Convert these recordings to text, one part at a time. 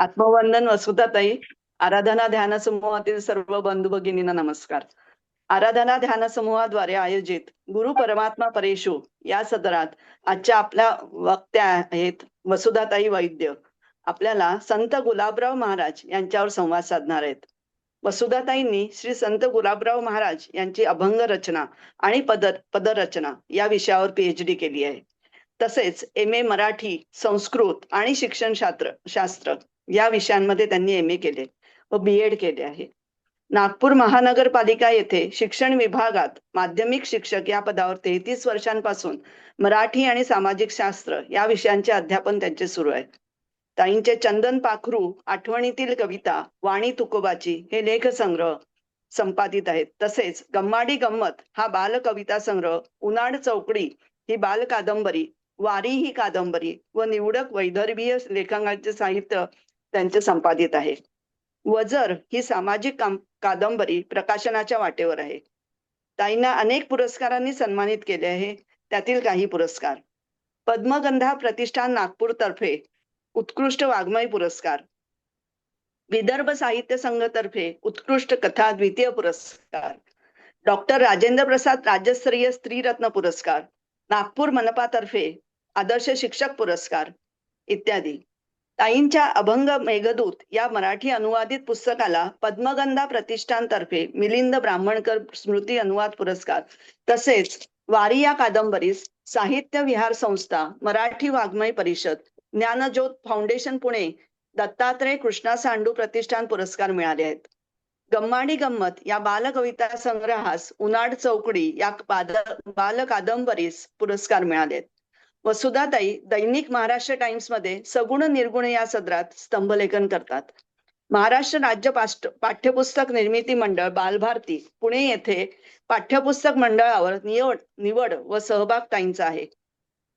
आत्मवंदन वसुधाताई. आराधना ध्यान समूहातील सर्व बंधू भगिनींना नमस्कार. आराधना ध्यान समूहाद्वारे आयोजित गुरु परमात्मा परेशू या सदरात आजच्या आपल्या वक्त्या आहेत वसुधाताई वैद्य. आपल्याला संत गुलाबराव महाराज यांच्यावर संवाद साधणार आहेत. वसुधाताईंनी श्री संत गुलाबराव महाराज यांची अभंग रचना आणि पदरचना या विषयावर PhD केली आहे. तसेच MA मराठी, संस्कृत आणि शास्त्र या विषयांमध्ये त्यांनी MA केले व BEd केले आहे. नागपूर महानगरपालिका येथे शिक्षण विभागात माध्यमिक शिक्षक या पदावर 33 वर्षांपासून मराठी आणि सामाजिक शास्त्र या विषयांचे अध्यापन त्यांचे सुरू आहे. ताईंचे चंदन पाखरू, आठवणीतील कविता, वाणी तुकोबाची हे लेखसंग्रह संपादित आहेत. तसेच गम्माडी गंमत हा बाल कविता संग्रह, उनाड चौकडी ही बाल कादंबरी, वारी ही कादंबरी व निवडक वैदर्भीय लेखकांचे साहित्य त्यांचे संपादित आहे. वजर ही सामाजिक कादंबरी प्रकाशनाच्या वाटेवर आहे. ताईंना अनेक पुरस्कारांनी सन्मानित केले आहे. त्यातील काही पुरस्कार: पद्मगंधा प्रतिष्ठान नागपूर तर्फे उत्कृष्ट वाङ्मय पुरस्कार, विदर्भ साहित्य संघ तर्फे उत्कृष्ट कथा द्वितीय पुरस्कार, डॉक्टर राजेंद्र प्रसाद राज्यस्तरीय स्त्रीरत्न पुरस्कार, नागपूर मनपातर्फे आदर्श शिक्षक पुरस्कार इत्यादी. ताईंच्या अभंग मेघदूत या मराठी अनुवादित पुस्तकाला पद्मगंधा प्रतिष्ठान तर्फे मिलिंद ब्राह्मणकर स्मृती अनुवाद पुरस्कार, तसेच वारी या कादंबरीस साहित्य विहार संस्था, मराठी वाङ्मय परिषद, ज्ञानज्योत फाउंडेशन पुणे, दत्तात्रय कृष्णा सांडू प्रतिष्ठान पुरस्कार मिळाले आहेत. गम्माडी गंमत या बालकविता संग्रहास, उनाड चौकडी या बाल कादंबरीस पुरस्कार मिळाले आहेत. वसुधाताई दैनिक महाराष्ट्र टाइम्स मध्ये सगुण निर्गुण या सदरात स्तंभलेखन करतात. महाराष्ट्र राज्य पाठ्यपुस्तक निर्मिती मंडळ बालभारती पुणे येथे पाठ्यपुस्तक मंडळावर निवड व सहभाग ताईंचा आहे.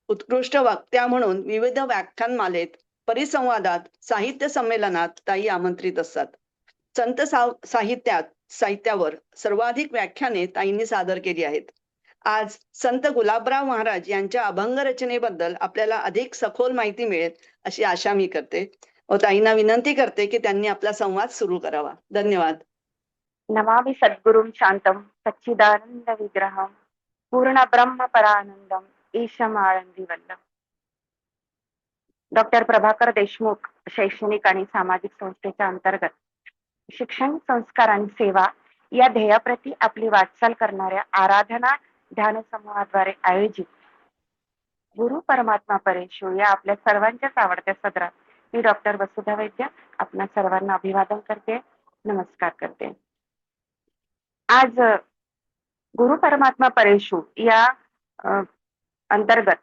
उत्कृष्ट वक्त्या म्हणून विविध व्याख्यानमालेत, परिसंवादात, साहित्य संमेलनात ताई आमंत्रित असतात. संत साहित्यावर सर्वाधिक व्याख्याने ताईंनी सादर केली आहेत. आज संत गुलाबराव महाराज यांच्या अभंग रचनेबद्दल आपल्याला अधिक सखोल माहिती मिळेल अशी आशा मी करते व ताईंना विनंती करते की त्यांनी आपला संवाद सुरू करावा. धन्यवाद. नमामि सद्गुरुं शांतं सच्चिदानंद विग्रहं पूर्ण ब्रह्म परानंदम ईशम आळंदी वल्लभ. डॉक्टर प्रभाकर देशमुख शैक्षणिक आणि सामाजिक संस्थेच्या अंतर्गत शिक्षण, संस्कार आणि सेवा या ध्येयाप्रती आपली वाटचाल करणाऱ्या आराधना ध्यान समूहाद्वारे आयोजित गुरु परमात्मा परेशू या आपल्या सर्वांच्याच आवडत्या सदरात मी डॉक्टर वसुधा वैद्य आपल्या सर्वांना अभिवादन करते, नमस्कार करते. आज गुरु परमात्मा परेशू या अंतर्गत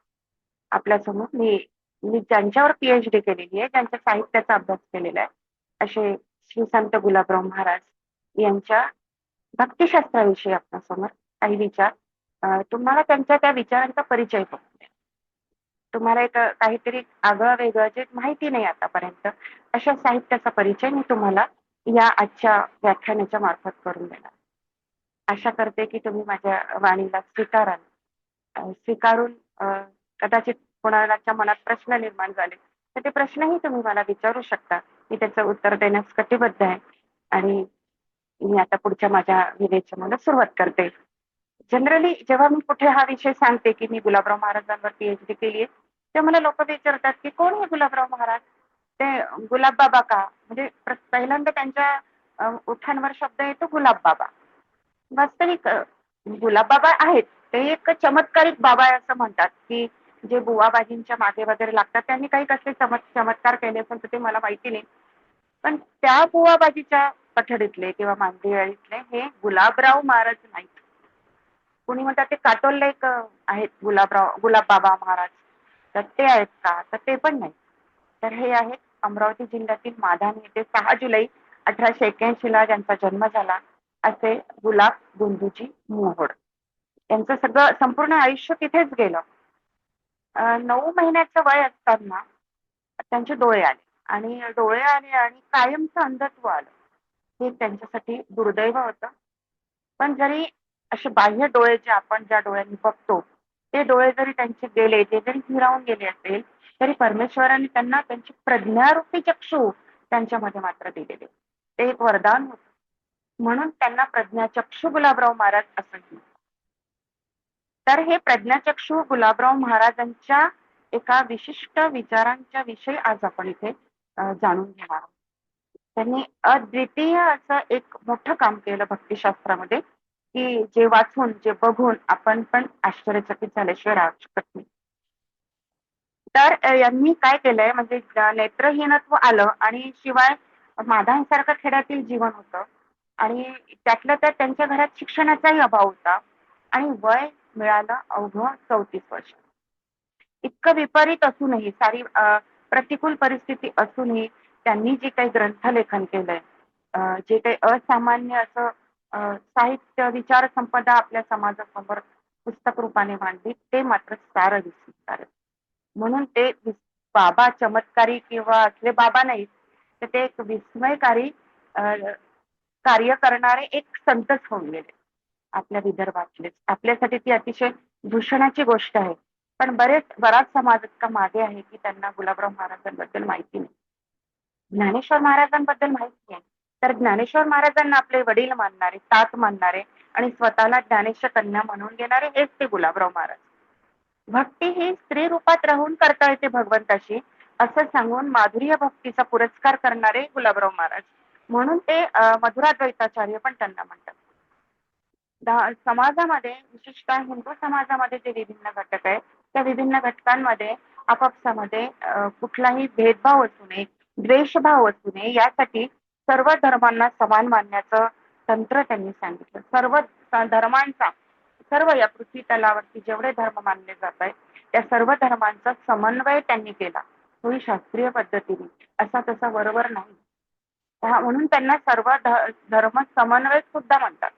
आपल्या समोर मी ज्यांच्यावर PhD केलेली आहे, ज्यांच्या साहित्याचा अभ्यास केलेला आहे, असे श्री संत गुलाबराव महाराज यांच्या भक्तिशास्त्राविषयी आपल्यासमोर काही विचार, तुम्हाला त्यांच्या त्या विचारांचा परिचय करून द्या. तुम्हाला एक काहीतरी आगळं वेगळं जे माहिती नाही आतापर्यंत अशा साहित्याचा परिचय मी तुम्हाला या आजच्या व्याख्यानाच्या मार्फत करून देणार. आशा करते की तुम्ही माझ्या वाणीला स्वीकारून कदाचित कोणाच्या मनात प्रश्न निर्माण झाले तर ते प्रश्नही तुम्ही मला विचारू शकता. मी त्याचं उत्तर देण्यास कटिबद्ध आहे आणि मी आता पुढच्या माझ्या विवेचनाला सुरुवात करते. जनरली जेव्हा मी कुठे हा विषय सांगते की मी गुलाबराव महाराजांवर PhD केली आहे, तेव्हा मला लोक विचारतात की कोण हे गुलाबराव महाराज, ते गुलाब बाबा का? म्हणजे पहिल्यांदा त्यांच्या ओठांवर शब्द येतो गुलाब बाबा. वास्तविक गुलाब बाबा आहेत ते एक चमत्कारिक बाबा आहे असं म्हणतात की जे बुवाबाजींच्या मागे वगैरे लागतात त्यांनी काही कसले चमत्कार केले असेल तर ते मला माहिती नाही, पण त्या बुवाबाजीच्या पठडीतले किंवा मांदियाळीतले हे गुलाबराव महाराज नाहीत. कुणी म्हणतात ते काटोलले एक आहेत गुलाब बाबा महाराज, तर ते आहेत का? तर ते पण नाही. तर हे आहेत अमरावती जिल्ह्यातील माधान येथे 6 जुलै 1881 ला ज्यांचा जन्म झाला असे गुलाब गुंडूजी मोहोड. यांचं सगळं संपूर्ण आयुष्य तिथेच गेलं. 9 महिन्याचं वय असताना त्यांचे डोळे आले आणि कायमचं अंधत्व आलं. हे त्यांच्यासाठी दुर्दैव होतं. पण जरी असे बाह्य डोळे जे आपण ज्या डोळ्यांनी बघतो ते डोळे जरी त्यांचे गेले, ते जरी हिरावून गेले असेल, तरी परमेश्वराने त्यांना त्यांची प्रज्ञारूपी चक्षु त्यांच्यामध्ये मात्र दिलेले. ते एक वरदान होतं. म्हणून त्यांना प्रज्ञाचक्षू गुलाबराव महाराज असं म्हणतात. तर हे प्रज्ञाचक्षू गुलाबराव महाराजांच्या एका विशिष्ट विचारांच्या विषयी आज आपण इथे जाणून घेणार आहोत. त्यांनी अद्वितीय असं एक मोठं काम केलं भक्तिशास्त्रामध्ये, की जे वाचून जे बघून आपण पण आश्चर्यचकित झाल्याशिवाय राहू शकत नाही. तर यांनी काय केलंय म्हणजे नेत्रहीनत्व आलं आणि शिवाय माधांसारखं खेड्यातील जीवन होतं आणि त्यातल्या त्यात त्यांच्या घरात शिक्षणाचाही अभाव होता आणि वय मिळालं अवघं 34 वर्ष. इतकं विपरीत असूनही सारी प्रतिकूल परिस्थिती असूनही त्यांनी जे काही ग्रंथलेखन केलंय, जे काही असामान्य असं साहित्य विचार संपदा आपल्या समाजासमोर पुस्तक रूपाने मांडली, ते मात्र सारं विस्मरणीय. म्हणून ते बाबा चमत्कारी किंवा असले बाबा नाहीत, तर ते एक विस्मयकारी कार्य करणारे एक संतच होऊन गेले आपल्या विदर्भातले. आपल्यासाठी ती अतिशय भूषणाची गोष्ट आहे. पण बराच समाज इतका मागे आहे की त्यांना गुलाबराव महाराजांबद्दल माहिती नाही. ज्ञानेश्वर महाराजांबद्दल माहिती आहे, तर ज्ञानेश्वर महाराजांना आपले वडील मानणारे, तात मानणारे आणि स्वतःला ज्ञानेश कन्या म्हणून घेणारे हेच ते गुलाबराव महाराज. भक्ती ही स्त्री रूपात राहून करता येते भगवंताशी, असं सांगून माधुर्य भक्तीचा पुरस्कार करणारे गुलाबराव महाराज. म्हणून ते मधुराद्वैताचार्य पण त्यांना म्हणतात. समाजामध्ये विशेषतः हिंदू समाजामध्ये जे विभिन्न घटक आहेत, त्या विभिन्न घटकांमध्ये आपापसामध्ये कुठलाही भेदभाव असू नये, द्वेषभाव असू नये, यासाठी सर्व धर्मांना समान मानण्याचं तंत्र त्यांनी सांगितलं. सर्व धर्मांचा, सर्व या पृथ्वी तलावरती जेवढे धर्म मानले जात आहेत, त्या सर्व धर्मांचा समन्वय त्यांनी केला, तोही शास्त्रीय पद्धतीने, असा तसा बरोबर नाही. म्हणून त्यांना सर्व धर्म समन्वय सुद्धा म्हणतात.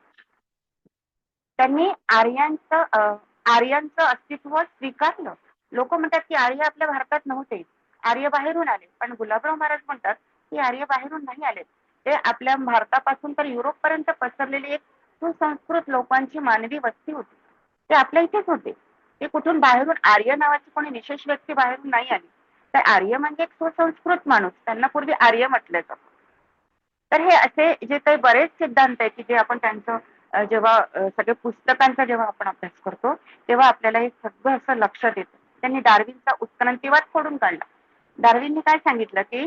त्यांनी आर्यांचं अस्तित्व स्वीकारलं. लोक म्हणतात की आर्य आपल्या भारतात नव्हते, आर्य बाहेरून आले. पण गुलाबराव महाराज म्हणतात की आर्य बाहेरून नाही आले, ते आपल्या भारतापासून तर युरोप पर्यंत पसरलेली एक सुसंस्कृत लोकांची मानवी वस्ती होती. ते आपल्या इथेच होते. ते कुठून बाहेरून आर्य नावाची कोणी विशेष व्यक्ती बाहेरून नाही आली. तर आर्य म्हणजे एक सुसंस्कृत माणूस, त्यांना पूर्वी आर्य म्हटलं जातं. तर हे असे जे काही बरेच सिद्धांत आहेत की जे आपण त्यांचं जेव्हा सगळे पुस्तकांचा जेव्हा आपण अभ्यास करतो, तेव्हा आपल्याला हे सगळं असं लक्षात येतं. त्यांनी डार्विनचा उत्क्रांतीवाद फोडून काढला. डार्विनने काय सांगितलं की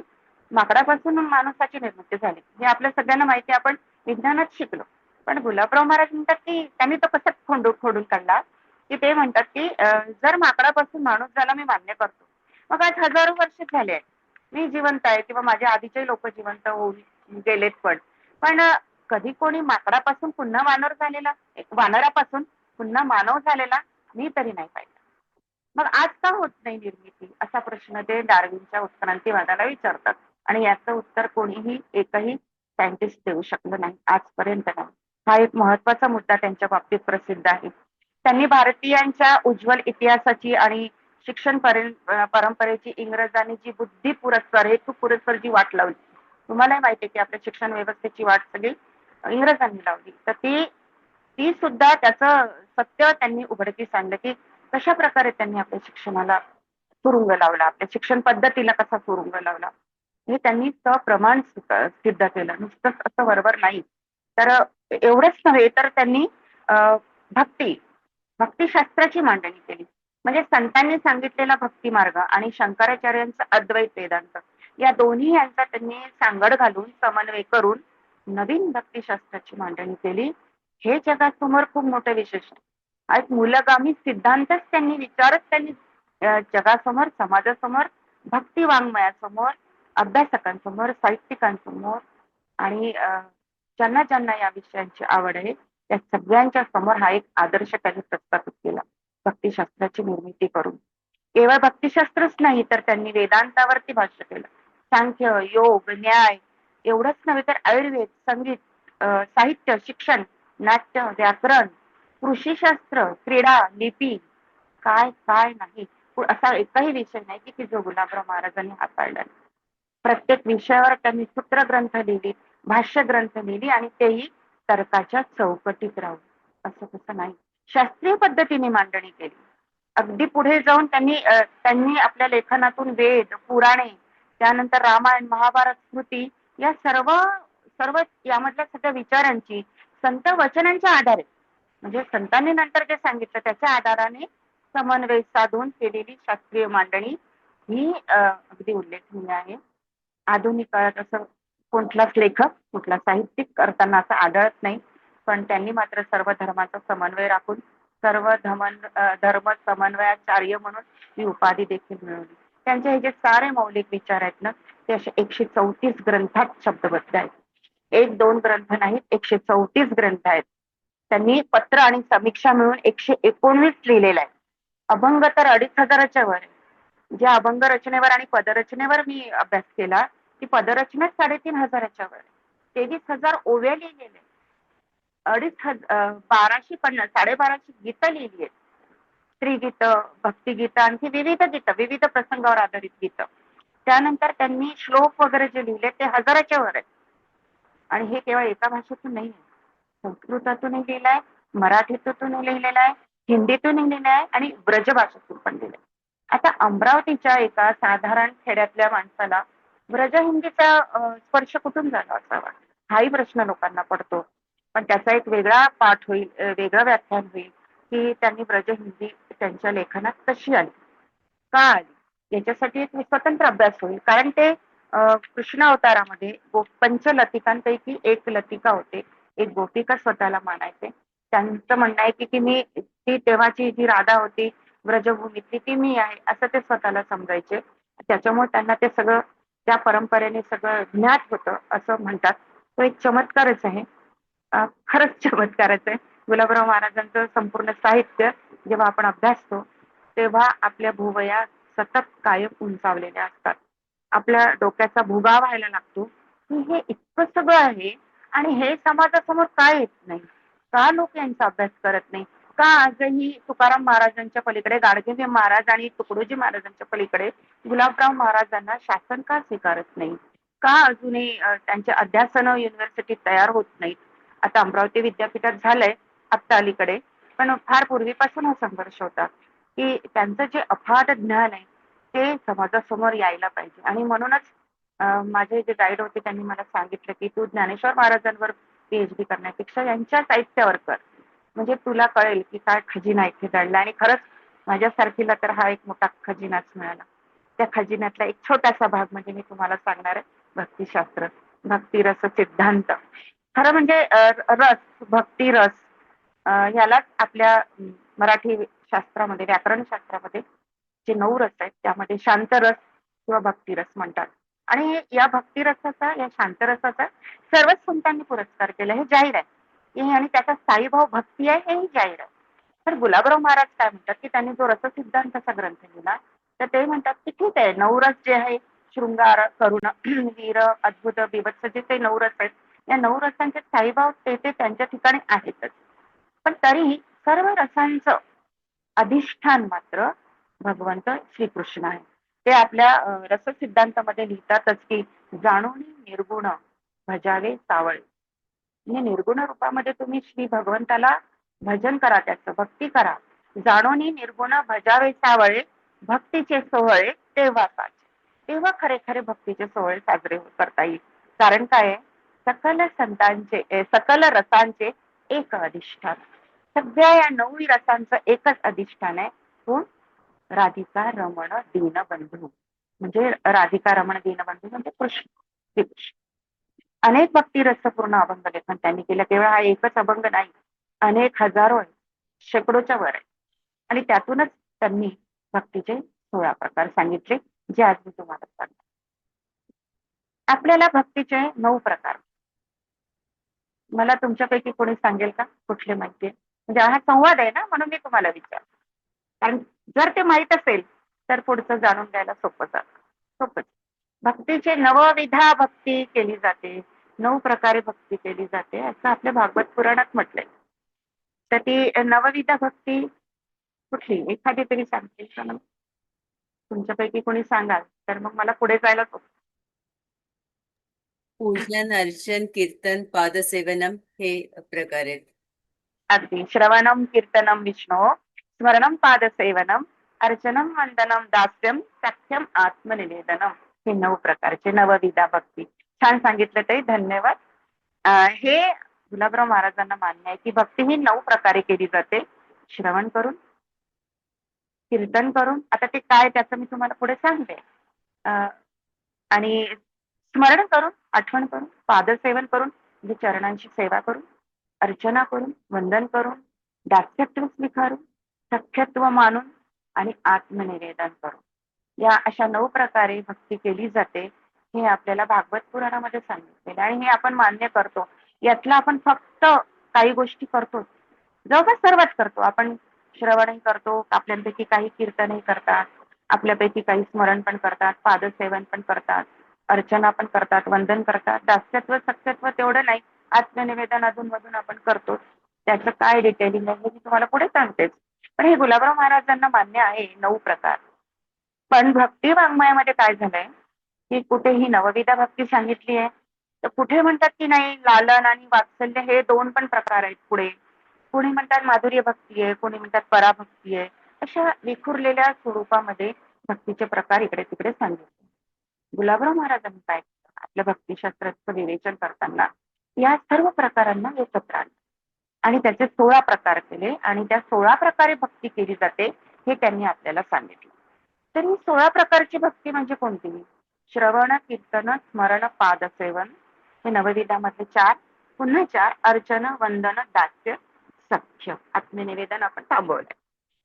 माकडापासून माणसाची निर्मिती झाली, हे आपल्या सगळ्यांना माहिती, आपण विज्ञानात शिकलो. पण गुलाबराव महाराज म्हणतात की त्यांनी तो कसं फोडून काढला, की ते म्हणतात की जर माकडापासून माणूस झाला मी मान्य करतो, मग आज हजारो वर्ष झाले आहेत, मी जिवंत आहे किंवा माझ्या आधीचे लोक जिवंत होऊन गेलेत, पण कधी कोणी माकडापासून पुन्हा वानर झालेला, वानरापासून पुन्हा मानव झालेला मी तरी नाही पाहिजे. मग आज का होत नाही निर्मिती, असा प्रश्न ते डार्विनच्या उत्क्रांतीवादाला विचारतात. आणि याचं उत्तर कोणीही एकही सायंटिस्ट देऊ शकलं नाही आजपर्यंत नाही. हा एक महत्वाचा मुद्दा त्यांच्या बाबतीत प्रसिद्ध आहे. त्यांनी भारतीयांच्या उज्ज्वल इतिहासाची आणि शिक्षण परंपरेची इंग्रजांनी जी बुद्धी पुरस्कार, हेतू पुरस्कार जी वाट लावली, तुम्हालाही माहिती आहे की आपल्या शिक्षण व्यवस्थेची वाट सगळी इंग्रजांनी लावली, तर ती सुद्धा त्याचं सत्य त्यांनी उघडकीस आणलं की कशा प्रकारे त्यांनी आपल्या शिक्षणाला सुरुंग लावला, आपल्या शिक्षण पद्धतीला कसा सुरुंग लावला, हे त्यांनी सप्रमाण सिद्ध केलं. नुसतंच असं बरोबर नाही. तर एवढंच नव्हे, तर त्यांनी भक्तिशास्त्राची मांडणी केली. म्हणजे संतांनी सांगितलेला भक्ती मार्ग आणि शंकराचार्यांचा अद्वैत वेदांत, या दोन्ही यांचा त्यांनी सांगड घालून समन्वय करून नवीन भक्तिशास्त्राची मांडणी केली. हे जगासमोर खूप मोठं विशेष आहे. हा एक मूलगामी सिद्धांतच त्यांनी, विचारच त्यांनी जगासमोर, समाजासमोर, भक्ती वाङ्मयासमोर, अभ्यासकांसमोर, साहित्यिकांसमोर आणि ज्यांना ज्यांना या विषयांची आवड आहे त्या सगळ्यांच्या समोर हा एक आदर्श त्यांनी प्रस्थापित केला, भक्तिशास्त्राची निर्मिती करून. केवळ भक्तिशास्त्रच नाही, तर त्यांनी वेदांतावरती भाष्य केलं. सांख्य, योग, न्याय एवढंच नव्हे, तर आयुर्वेद, संगीत, साहित्य, शिक्षण, नाट्य, व्याकरण, कृषीशास्त्र, क्रीडा, लिपी, काय काय नाही, असा एकही विषय नाही की जो गुलाबराव महाराजांनी हाताळला नाही. प्रत्येक विषयावर त्यांनी सूत्र ग्रंथ लिहिली, भाष्य ग्रंथ लिहिली आणि तेही तर्काच्या चौकटीत राहून, असं तसं नाही, शास्त्रीय पद्धतीने मांडणी केली. अगदी पुढे जाऊन त्यांनी आपल्या लेखनातून वेद, पुराणे त्यानंतर रामायण, महाभारत, स्मृती या सर्व सर्व यामधल्या सगळ्या विचारांची संत वचनांच्या आधारे, म्हणजे संतांनी नंतर जे सांगितलं त्याच्या आधाराने समन्वय साधून केलेली शास्त्रीय मांडणी ही अगदी उल्लेखनीय आहे. आधुनिक काळात असं कोणताच लेखक, कुठला साहित्यिक करताना असं आढळत नाही. पण त्यांनी मात्र सर्व धर्माचा समन्वय राखून सर्व धर्म समन्वयाचार्य म्हणून ही उपाधी देखील मिळवली. त्यांचे हे जे सारे मौलिक विचार आहेत ना, ते असे 134 ग्रंथात शब्दबद्ध आहेत. एक दोन ग्रंथ नाहीत, 134 ग्रंथ आहेत. त्यांनी पत्र आणि समीक्षा मिळून 119 लिहिलेलं आहे. अभंग तर 2500च्या वर आहे. ज्या अभंग रचनेवर आणि पदरचनेवर मी अभ्यास केला, ती पदरचना 3500च्या वर आहे. 23,000 ओव्या लिहिलेल्या, 1250 1250 गीतं लिहिली आहेत. स्त्रीगीत, भक्तिगीत, आणखी विविध गीतं, विविध प्रसंगावर आधारित गीतं. त्यानंतर त्यांनी श्लोक वगैरे जे लिहिले ते 1000च्या वर आहेत. आणि हे केवळ एका भाषेतून नाही, संस्कृतातूनही लिहिलंय, मराठीतून लिहिलेलं आहे, हिंदीतून लिहिलेलं आहे आणि ब्रज भाषेतून पण लिहिलंय. आता अमरावतीच्या एका साधारण खेड्यातल्या माणसाला ब्रज हिंदीचा स्पर्श कुठून झाला असावा, हाही प्रश्न लोकांना पडतो. पण त्याचा एक वेगळा पाठ होईल, वेगळं व्याख्यान होईल की त्यांनी ब्रज हिंदी त्यांच्या लेखनात कशी आली, का आली, याच्यासाठी एक स्वतंत्र अभ्यास होईल. कारण ते कृष्ण अवतारामध्ये पंचलतिकांपैकी एक लतिका होते, एक गोपिका स्वतःला मानायचे. त्यांचं म्हणणं आहे की मी ती तेव्हाची जी राधा होती व्रजभूमीतली ती मी आहे, असं ते स्वतःला समजायचे. त्याच्यामुळे त्यांना ते सगळं त्या परंपरेने सगळं ज्ञात होतं असं म्हणतात. तो एक चमत्कारच आहे, खरंच चमत्कारच आहे. गुलाबराव महाराजांचं संपूर्ण साहित्य जेव्हा आपण अभ्यासतो तेव्हा आपल्या भुवया सतत कायम उंचावलेल्या असतात. आपल्या डोक्याचा भुगा व्हायला लागतो की हे इतकं सगळं आहे आणि हे समाजासमोर का येत नाही, का लोक यांचा अभ्यास करत नाही, का आजही तुकाराम महाराजांच्या पलीकडे गाडगे महाराज आणि तुकडोजी महाराजांच्या पलीकडे गुलाबराव महाराजांना शासन का स्वीकारत नाही, का अजूनही त्यांचे अध्यासन युनिव्हर्सिटीत तयार होत नाहीत. आता अमरावती विद्यापीठात झालंय आत्ता अलीकडे, पण फार पूर्वीपासून हा संघर्ष होता की त्यांचं जे अफाट ज्ञान आहे ते समाजासमोर यायला पाहिजे. आणि म्हणूनच माझे जे गाईड होते त्यांनी मला सांगितलं की तू ज्ञानेश्वर महाराजांवर पीएचडी करण्यापेक्षा यांच्या साहित्यावर कर, म्हणजे तुला कळेल की काय खजिना इथे दडला. आणि खरंच माझ्यासारखीला तर हा एक मोठा खजिनाच मिळाला. त्या खजिन्यातला एक छोटासा भाग म्हणजे मी तुम्हाला सांगणार आहे, भक्तिशास्त्र, भक्तिरस सिद्धांत. खरं म्हणजे रस, भक्तिरस यालाच आपल्या मराठी शास्त्रामध्ये, व्याकरण शास्त्रामध्ये जे 9 रस आहेत त्यामध्ये शांतरस किंवा भक्तिरस म्हणतात. आणि या भक्तिरसाचा, या शांतरसाचा सर्वच संतांनी पुरस्कार केला, हे जाहीर आहे. आणि त्याचा स्थायीभाव भक्ती आहे हेही जाहीर आहे. तर गुलाबराव महाराज काय म्हणतात की त्यांनी जो रससिद्धांताचा ग्रंथ लिहिला तर ते म्हणतात की ठीक आहे, 9 रस जे आहे, शृंगार, करुण, वीर, अद्भुत, बिभत्स, जे ते 9 रस आहेत, या 9 रसांचे स्थायीभाव ते त्यांच्या ठिकाणी आहेतच. पण तरी सर्व रसांचं अधिष्ठान मात्र भगवंत श्रीकृष्ण आहे. ते आपल्या रससिद्धांतामध्ये लिहितातच की जाणून निर्गुण भजावे सावळे. म्हणजे निर्गुण रूपामध्ये तुम्ही श्री भगवंताला भजन करा, त्याचं भक्ती करा. जाणून निर्गुण भजावे सावळे, भक्तीचे सोहळे तेव्हा साचे. तेव्हा खरे खरे भक्तीचे सोहळे साजरे करता येईल. कारण काय आहे, सकल संतांचे सकल रसांचे एक अधिष्ठान. सगळ्या या 9 रसांचं एकच अधिष्ठान आहे. कोण? राधिका रमण दीनबंधू. म्हणजे राधिका रमण दीनबंधू म्हणजे कृष्ण, श्रीकृष्ण. अनेक भक्ती रसपूर्ण अभंग लेखन त्यांनी केलं. केवळ हा एकच अभंग नाही, अनेक हजारो आहे, शेकडोच्या वर आहे. आणि त्यातूनच त्यांनी भक्तीचे 16 प्रकार सांगितले, जे आज मी तुम्हाला सांगते. आपल्याला भक्तीचे 9 प्रकार, मला तुमच्यापैकी कोणी सांगेल का कुठले माहिती आहे? म्हणजे हा संवाद आहे ना, म्हणून मी तुम्हाला विचार, कारण जर ते माहित असेल तर पुढचं जाणून घ्यायला सोपं जातं. सोपंच. भक्तीचे नवविधा भक्ती केली जाते, 9 प्रकारे भक्ती केली जाते असं आपल्या भागवत पुराणात म्हटलंय. तर ती नवविधा भक्ती कुठली एखादी तरी सांगतील का मला? तुमच्यापैकी कोणी सांगाल तर मग मला पुढे जायला सोपं. पूजन, अर्चन, कीर्तन, पादसेवनम हे प्रकार आहेत. अगदी श्रवणम कीर्तनम विष्णू, स्मरणम पादसेवनम, अर्चनम वंदनम दास्यम, सख्यम आत्मनिवेदनम. हे 9 प्रकारचे नवविधा भक्ती. छान सांगितलं ताई, धन्यवाद. हे गुलाबराव महाराजांना मान्य आहे की भक्ती ही 9 प्रकारे केली जाते. श्रवण करून, कीर्तन करून, आता ते काय त्याचं मी तुम्हाला पुढे सांगते. अं, आणि स्मरण करून, आठवण करून, पादसेवन करून, म्हणजे चरणांची सेवा करून, अर्चना करून, वंदन करून, दास्यत्व स्वीकारून, सख्यत्व मानून आणि आत्मनिवेदन करून, या अशा 9 प्रकारे भक्ती केली जाते. हे आपल्याला भागवत पुराणामध्ये सांगितलेलं आणि हे आपण मान्य करतो. यातला आपण फक्त काही गोष्टी करतो, जवळपास सर्वच करतो. आपण श्रवणही करतो, आपल्यापैकी काही कीर्तनही करतात, आपल्यापैकी काही स्मरण पण करतात, पादसेवन पण करतात, अर्चना पण करतात, वंदन करतात. दास्यत्व सख्यत्व तेवढं नाही, आत्मनिवेदन अधून मधून आपण करतो. त्याचं काय डिटेलिंग आहे हे मी तुम्हाला पुढे सांगतेच. पण हे गुलाबराव महाराजांना मान्य आहे 9 प्रकार. पण भक्ती वाङ्मयामध्ये काय झालंय की कुठे ही नवविधा भक्ती सांगितली आहे, तर कुठे म्हणतात की नाही लालन आणि वात्सल्य हे 2 पण प्रकार आहेत पुढे. कोणी म्हणतात माधुर्य भक्ती आहे, कोणी म्हणतात पराभक्ती आहे. अशा विखुरलेल्या स्वरूपामध्ये भक्तीचे प्रकार इकडे तिकडे सांगितले. गुलाबराव महाराजांनी काय केलं, आपल्या भक्तिशास्त्राचं विवेचन करताना या सर्व प्रकारांना एकत्र आणलं आणि त्याचे 16 प्रकार केले आणि त्या 16 प्रकारे भक्ती केली जाते हे त्यांनी आपल्याला सांगितलं. तर ही 16 प्रकारची भक्ती म्हणजे कोणती? श्रवण, कीर्तन, स्मरण, पादसेवन हे नवविधामधले 4, पुन्हा 4 अर्चन, वंदन, दास्य, सख्य, आत्मनिवेदन आपण थांबवलंय.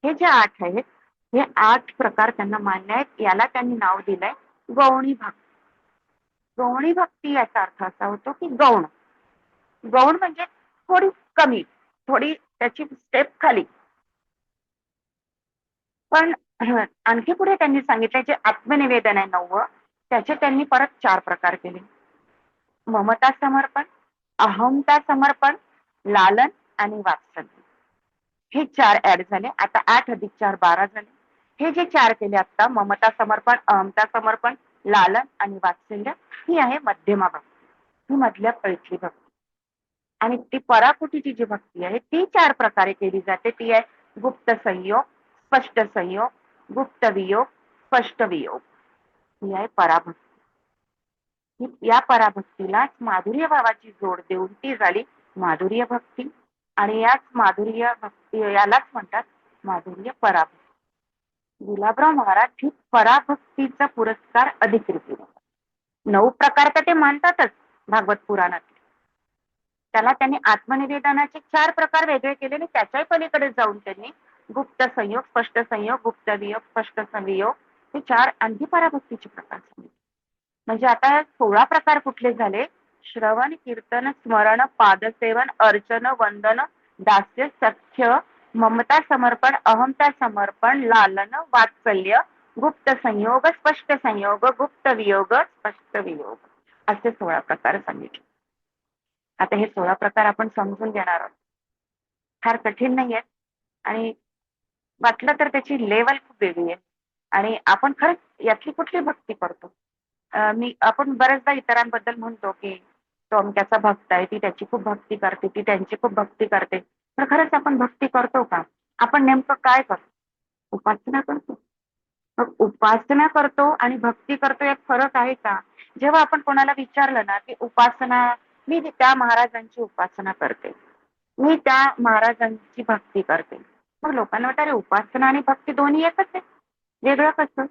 हे जे 8 आहेत, हे 8 प्रकार त्यांना मान्य आहेत. याला त्यांनी नाव दिलंय गौणी भक्ती. गौणी भक्ती याचा अर्थ असा होतो की गौण, गौण म्हणजे थोडी कमी, थोडी त्याची स्टेप खाली. पण आणखी पुढे त्यांनी सांगितलं जे आत्मनिवेदन आहे 9, त्याचे त्यांनी परत 4 प्रकार केले. ममता समर्पण, अहमता समर्पण, लालन आणि वात्सल्य. हे 4 ऍड झाले. आता 8 अधिक 4 12 झाले. हे जे 4 केले आता, ममता समर्पण, अहमता समर्पण, लालन आणि वात्सल्य, ही आहे मध्यमा भक्ती, ही मधल्या पैठली भक्ती. आणि ती पराकुटीची जी भक्ती आहे ती 4 प्रकारे केली जाते. ती आहे गुप्त संयोग, स्पष्ट संयोग, गुप्त वियोग, स्पष्ट वियोग. ही आहे पराभक्ती. या पराभक्तीलाच माधुर्य भावाची जोड देऊन ती झाली माधुर्य भक्ती. आणि याच माधुर्य भक्ती यालाच म्हणतात माधुर्य पराभक्ती. गुलाबराव महाराज ही पराभक्तीचा पुरस्कार अधिकृत 9 प्रकार तर ते मानतातच भागवत पुराणात. त्याला त्यांनी आत्मनिवेदनाचे 4 प्रकार वेगळे केलेले. त्याच्याही पलीकडे जाऊन त्यांनी गुप्त संयोग, स्पष्ट संयोग, गुप्त वियोग, स्पष्ट संयोग हे 4 आणखी पराभक्तीचे प्रकार सांगितले. म्हणजे आता 16 प्रकार कुठले झाले? श्रवण, कीर्तन, स्मरण, पादसेवन, अर्चन, वंदन, दास्य, सख्य, ममता समर्पण, अहमता समर्पण, लालन, वात्सल्य, गुप्त संयोग, स्पष्ट संयोग, गुप्त वियोग, स्पष्ट वियोग असे 16 प्रकार सांगितले. आता हे 16 प्रकार आपण समजून घेणार आहोत. फार कठीण नाही आहेत आणि वाटलं तर त्याची लेवल खूप वेगळी आहे. आणि आपण खरंच यातली कुठली भक्ती करतो? आपण बऱ्याचदा इतरांबद्दल म्हणतो की तो अमक्याचा भक्त आहे, ती त्याची खूप भक्ती करते, ती त्यांची खूप भक्ती करते. पण खरंच आपण भक्ती करतो का? आपण नेमकं काय करतो? उपासना करतो. मग उपासना करतो आणि भक्ती करतो यात फरक आहे का? जेव्हा आपण कोणाला विचारलं ना की उपासना, मी त्या महाराजांची उपासना करते, मी त्या महाराजांची भक्ती करते, मग लोकांना वाटतं अरे उपासना आणि भक्ती दोन्ही एकच आहे, वेगळं कसं?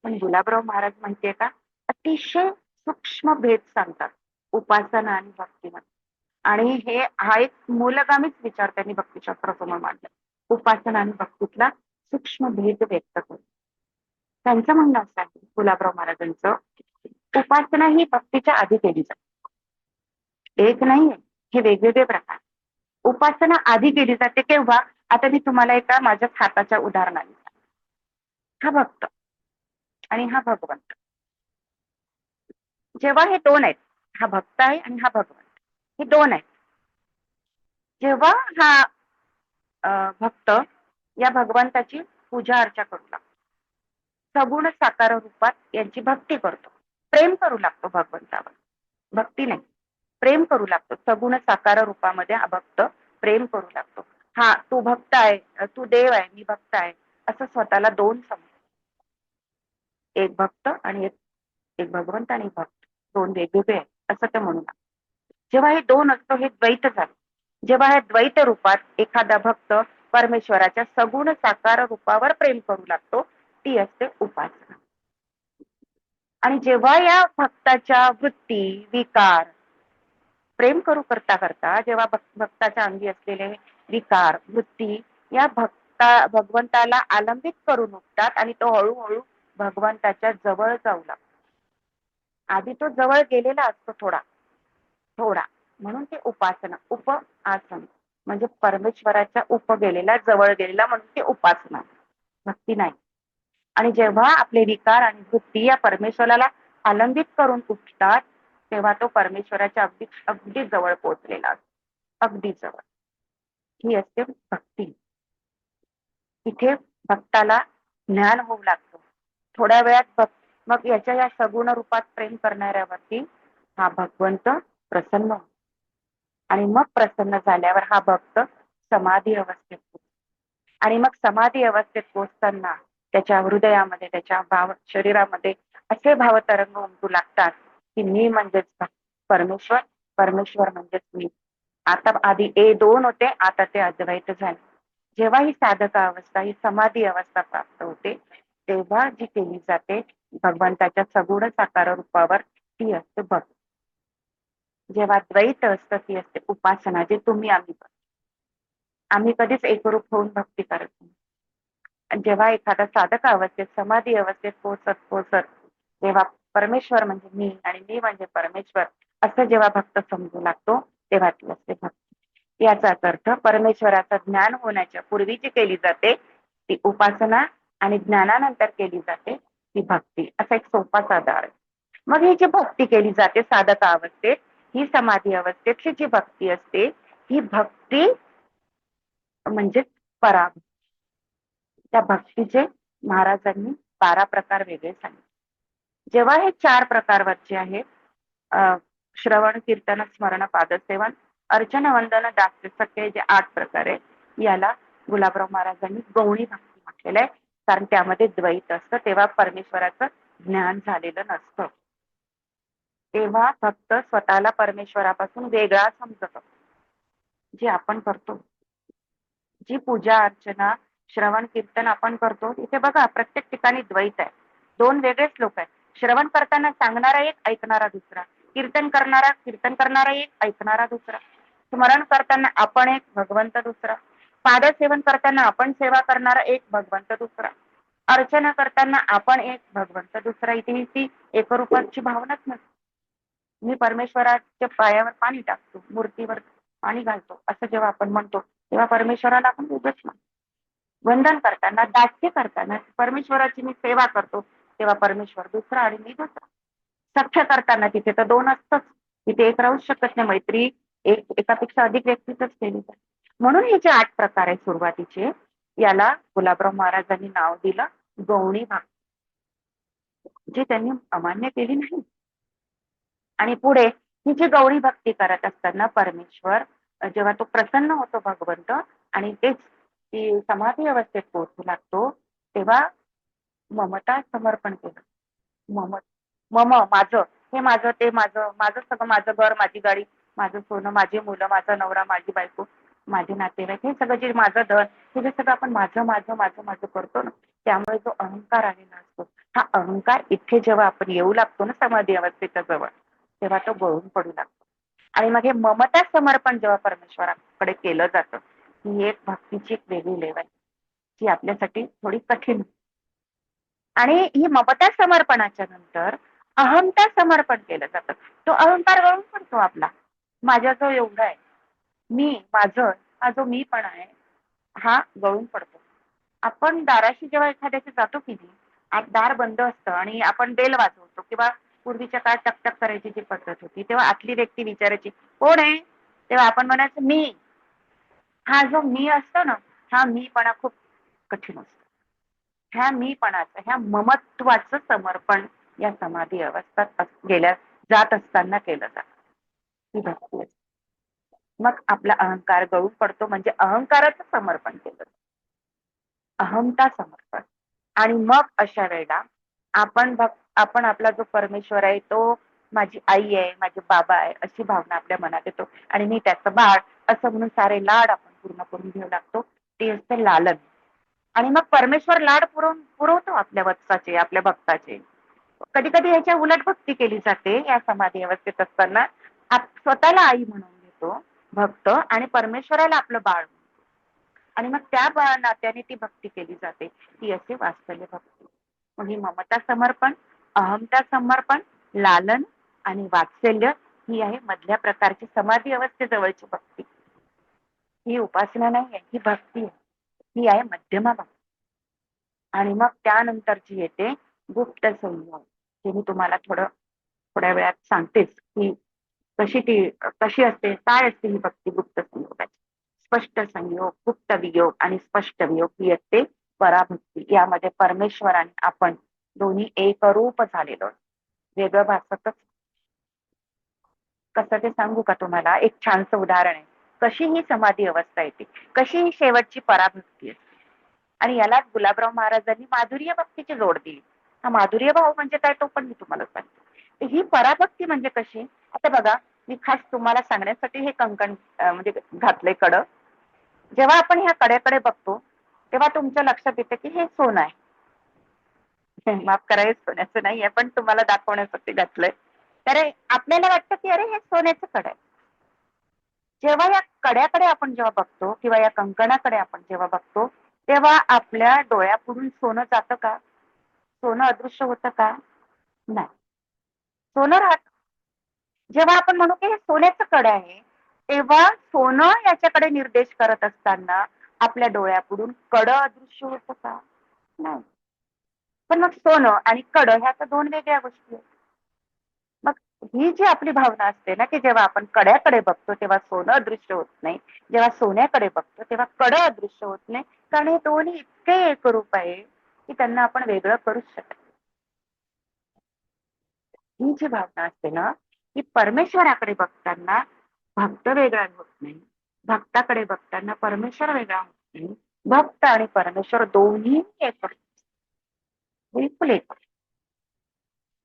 पण गुलाबराव महाराज माहितीये का, अतिशय सूक्ष्म भेद सांगतात उपासना आणि भक्तीमध्ये. आणि हा एक मूलगामीच विचार त्यांनी भक्तिशास्त्रासमोर मांडला. उपासना आणि भक्तीतला सूक्ष्म भेद व्यक्त करतो. त्यांचं म्हणणं असं आहे गुलाबराव महाराजांचं, उपासना ही भक्तीच्या आधी केली जाते. एक नाहीये, हे वेगवेगळे प्रकार. उपासना आधी केली जाते केव्हा? आता मी तुम्हाला एका माझ्या हाताच्या उदाहरणाने, हा भक्त आणि हा भगवंत, जेव्हा हे 2 आहेत, हा भक्त आहे आणि हा भगवंत, हे 2 आहेत. जेव्हा हा भक्त या भगवंताची पूजा अर्चा करू लागतो, सगुण साकार रूपात यांची भक्ती करतो, प्रेम करू लागतो भगवंतावर, भक्ती नाही प्रेम करू लागतो. सगुण साकार रूपामध्ये हा भक्त प्रेम करू लागतो. हा तू भक्त आहे, तू देव आहे, मी भक्त आहे, असं स्वतःला 2 समजतो. एक भक्त आणि एक एक भगवंत आणि भक्त दोन वेगवेगळे आहेत असं ते म्हणू नका. जेव्हा हे दोन असतो हे द्वैत झालं. जेव्हा हे द्वैत रूपात एखादा भक्त परमेश्वराच्या सगुण साकार रूपावर प्रेम करू लागतो ती असते उपासना. आणि जेव्हा या भक्ताच्या वृत्ती विकार प्रेम करू करता करता जेव्हा भक्ताच्या अंगी असलेले विकार वृत्ती या भगवंताला आलंबित करून उठतात आणि तो हळूहळू भगवंताच्या जवळ जाऊ लागतो. आधी तो जवळ गेलेला असतो थोडा थोडा म्हणून ते उपासना आसन म्हणजे परमेश्वराच्या गेलेला जवळ गेलेला म्हणून ते उपासना भक्ती नाही. आणि जेव्हा आपले विकार आणि वृत्ती या परमेश्वराला आलंबित करून उठतात तेव्हा तो परमेश्वराच्या अगदी अगदी जवळ पोहोचलेला असतो. अगदी जवळ ही असते भक्ती. इथे भक्ताला ज्ञान होऊ लागतो. थोड्या वेळात मग याच्या या सगुण रूपात प्रेम करणाऱ्यावरती हा भगवंत प्रसन्न होतो. आणि मग प्रसन्न झाल्यावर हा भक्त समाधी अवस्थेत पोहोचतो. आणि मग समाधी अवस्थेत पोहोचताना त्याच्या हृदयामध्ये त्याच्या शरीरामध्ये असे भावतरंग उमटू लागतात की मी म्हणजेच परमेश्वर परमेश्वर म्हणजेच मी. आता आधी दोन होते आता ते अद्वैत झाले. जेव्हा ही साधका अवस्था ही समाधी अवस्था प्राप्त होते तेव्हा जी केली जाते भगवंताच्या सगुण साकार रूपावर ती असते भक्ती. जेव्हा द्वैत असतं ती असते उपासना जे तुम्ही आम्ही करतो. आम्ही कधीच एकरूप होऊन भक्ती करत नाही. जेव्हा एखादा साधक अवस्थेत समाधी अवस्थेत पोहोचत तेव्हा परमेश्वर म्हणजे मी आणि मी म्हणजे परमेश्वर असं जेव्हा भक्त समजू लागतो तेव्हा ती असते भक्ती. याचाच अर्थ परमेश्वराचं ज्ञान होण्याच्या पूर्वी जी केली जाते ती उपासना आणि ज्ञानानंतर केली जाते ती भक्ती. असा एक सोपा साधा आहे. मग ही जी भक्ती केली जाते साधक अवस्थेत ही समाधी अवस्थेतली जी भक्ती असते ही भक्ती म्हणजे पराभक्ती. त्या भक्तीचे महाराजांनी 12 प्रकार वेगळे सांगितले. जेव्हा हे 4 प्रकारवरचे आहेत श्रवण कीर्तन स्मरण पादसेवन अर्चन वंदन दास्य सख्य जे 8 प्रकार आहे याला गुलाबराव महाराजांनी गौणी भक्ती म्हटलेलं आहे. कारण त्यामध्ये द्वैत असतं तेव्हा परमेश्वराचं ज्ञान झालेलं नसतं. तेव्हा फक्त स्वतःला परमेश्वरापासून वेगळा समजत जे आपण करतो. जी पूजा अर्चना श्रवण कीर्तन आपण करतो इथे बघा प्रत्येक ठिकाणी द्वैत आहे. दोन वेगळेच लोक आहेत. श्रवण करताना सांगणारा एक ऐकणारा दुसरा. कीर्तन करणारा एक ऐकणारा दुसरा. स्मरण करताना आपण एक भगवंत दुसरा. पादसेवन करताना आपण सेवा करणारा एक भगवंत दुसरा. अर्चना करताना आपण एक भगवंत दुसरा. इथे ती एकरूपाची भावनाच नसते. मी परमेश्वराच्या पायावर पाणी टाकतो मूर्तीवर पाणी घालतो असं जेव्हा आपण म्हणतो तेव्हा परमेश्वराला आपण वेगळंच मानतो. वंदन करताना दास्य करताना परमेश्वराची मी सेवा करतो तेव्हा परमेश्वर दुसरा आणि मी दुसरा. सख्य करताना तिथे तर दोन असतच. तिथे एक राहूच शकत नाही. मैत्री एकापेक्षा अधिक व्यक्तीच केली जाते. म्हणून हे जे 8 प्रकार आहे सुरुवातीचे याला गुलाबराव महाराजांनी नाव दिलं गौणी भक्ती. जी त्यांनी अमान्य केली नाही. आणि पुढे ही जी गौरी भक्ती करत असताना परमेश्वर जेव्हा तो प्रसन्न होतो भगवंत आणि तेच ती समाधी अवस्थेत पोहोचू लागतो तेव्हा ममता समर्पण केलं. मम माझं हे माझं ते माझं माझं सगळं माझं घर माझी गाडी माझं सोनं माझी मुलं माझा नवरा माझी बायको माझे नातेवाईक हे सगळं जे माझं धन हे जे सगळं आपण माझं माझं माझं माझं करतो ना त्यामुळे जो अहंकार आलेला असतो हा अहंकार इथे जेव्हा आपण येऊ लागतो ना समाधी अवस्थेच्या जवळ तेव्हा तो गळून पडू लागतो. आणि मग हे ममता समर्पण जेव्हा परमेश्वराकडे केलं जातं ही एक भक्तीची एक वेगळी लेवल जी आपल्यासाठी थोडी कठीण. आणि ही ममता समर्पणाच्या नंतर अहंता समर्पण केलं जातं. तो अहंकार गळून पडतो आपला. माझा जो एवढा आहे मी माझं हा जो मी पण आहे हा गळून पडतो. आपण दाराशी जेव्हा एखाद्याचे जातो की नाही दार बंद असतं आणि आपण बेल वाजवतो किंवा पूर्वीच्या काळात टकटक करायची जी पद्धत होती तेव्हा आतली व्यक्ती विचारायची कोण आहे तेव्हा आपण म्हणायचं मी. हा जो मी असतो ना हा मीपणा खूप कठीण असतो. ह्या मीपणाचं ह्या ममत्वाचं समर्पण या समाधी अवस्थेत गेल्या जात असताना केलं जातं. ही भक्ती असते. मग आपला अहंकार गळून पडतो म्हणजे अहंकाराचं समर्पण केलं. अहमता समर्पण. आणि मग अशा वेळेला आपण आपला जो परमेश्वर आहे तो माझी आई आहे, माझे बाबा आहे, अशी भावना आपल्या मनात येतो आणि मी त्याचं बाळ असं म्हणून सारे लाड आपण पूर्ण करून घेऊ लागतो. ते असते लालन. आणि मग परमेश्वर लाड पुरवतो आपल्या वत्साचे, आपल्या भक्ताचे. कधी कधी ह्याच्या उलट भक्ती केली जाते या समाधी अवस्थेत असताना. स्वतःला आई म्हणून घेतो भक्त आणि परमेश्वराला आपलं बाळ आणि मग त्या नात्याने ती भक्ती केली जाते. ती असे वास्तव्य भक्ती. मग ही ममता समर्पण, अहमता समर्पण, लालन आणि वात्सल्य ही आहे मधल्या प्रकारची समाधी अवस्थेजवळची भक्ती. ही उपासना नाही आहे, ही भक्ती आहे. ही आहे मध्यमा भक्ती. आणि मग त्यानंतरची येते गुप्त संयोग. ते मी तुम्हाला थोड्या वेळात सांगतेच की कशी असते, काय असते ही भक्ती गुप्त संयोगाची. स्पष्ट संयोग, गुप्त वियोग आणि स्पष्ट वियोग ही असते पराभक्ती. यामध्ये परमेश्वर आणि आपण दोन्ही एकरूप झालेलो, वेगळं भासतच. कसं ते सांगू का तुम्हाला? एक छानसं उदाहरण आहे. कशी ही समाधी अवस्था येते, कशी ही शेवटची पराभक्ती असते. आणि याला गुलाबराव महाराजांनी माधुर्य भक्तीची जोड दिली. हा माधुर्य भाव म्हणजे काय तो पण मी तुम्हाला सांगते. ही पराभक्ती म्हणजे कशी? आता बघा, मी खास तुम्हाला सांगण्यासाठी हे कंकण म्हणजे घातलंय कडं. जेव्हा आपण ह्या कड्याकडे बघतो तेव्हा तुमच्या लक्षात येतं की हे सोनं आहे. माफ करा, हे सोन्याचं नाहीये, पण तुम्हाला दाखवण्यासाठी घातलंय. तर आपल्याला वाटतं की अरे हे सोन्याचं कड आहे. जेव्हा या कड्याकडे आपण जेव्हा बघतो किंवा या कंकणाकडे आपण जेव्हा बघतो तेव्हा आपल्या डोळ्यापुढून सोनं जातं का? सोनं अदृश्य होतं का? नाही, सोनं राहत. जेव्हा आपण म्हणू की हे सोन्याचं कड आहे तेव्हा सोनं याच्याकडे निर्देश करत असताना आपल्या डोळ्यापुढून कड अदृश्य होतं का? नाही. पण मग सोनं आणि कड ह्या तर दोन वेगळ्या गोष्टी आहेत. मग ही जी आपली भावना असते ना की जेव्हा आपण कड्याकडे बघतो तेव्हा सोनं अदृश्य होत नाही, जेव्हा सोन्याकडे बघतो तेव्हा कड अदृश्य होत नाही, कारण हे दोन्ही इतके एकरूप आहे की त्यांना आपण वेगळं करूच शकत नाही. ही जी भावना असते ना की परमेश्वराकडे बघताना भक्त वेगळा होत नाही, भक्ताकडे बघताना परमेश्वर वेगळा होत नाही. भक्त आणि परमेश्वर दोन्ही एक असतात. बिलकुल एक.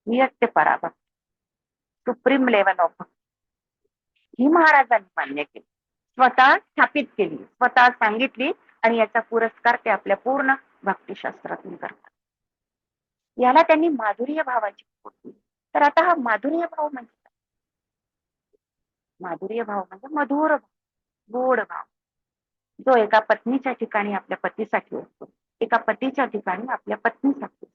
ही असते पराभक्ती, सुप्रीम लेवल ऑफ भक्ती. ही महाराजांनी मान्य केली, स्वतः स्थापित केली, स्वतः सांगितली आणि याचा पुरस्कार ते आपल्या पूर्ण भक्तिशास्त्रातून करतात. याला त्यांनी माधुर्य भावाची खूण दिली. तर आता हा माधुर्य भाव म्हणजे काय? माधुर्य भाव म्हणजे मधुर भाव, गोड भाव, जो एका पत्नीच्या ठिकाणी आपल्या पतीसाठी असतो, एका पतीच्या ठिकाणी आपल्या पत्नीसाठी.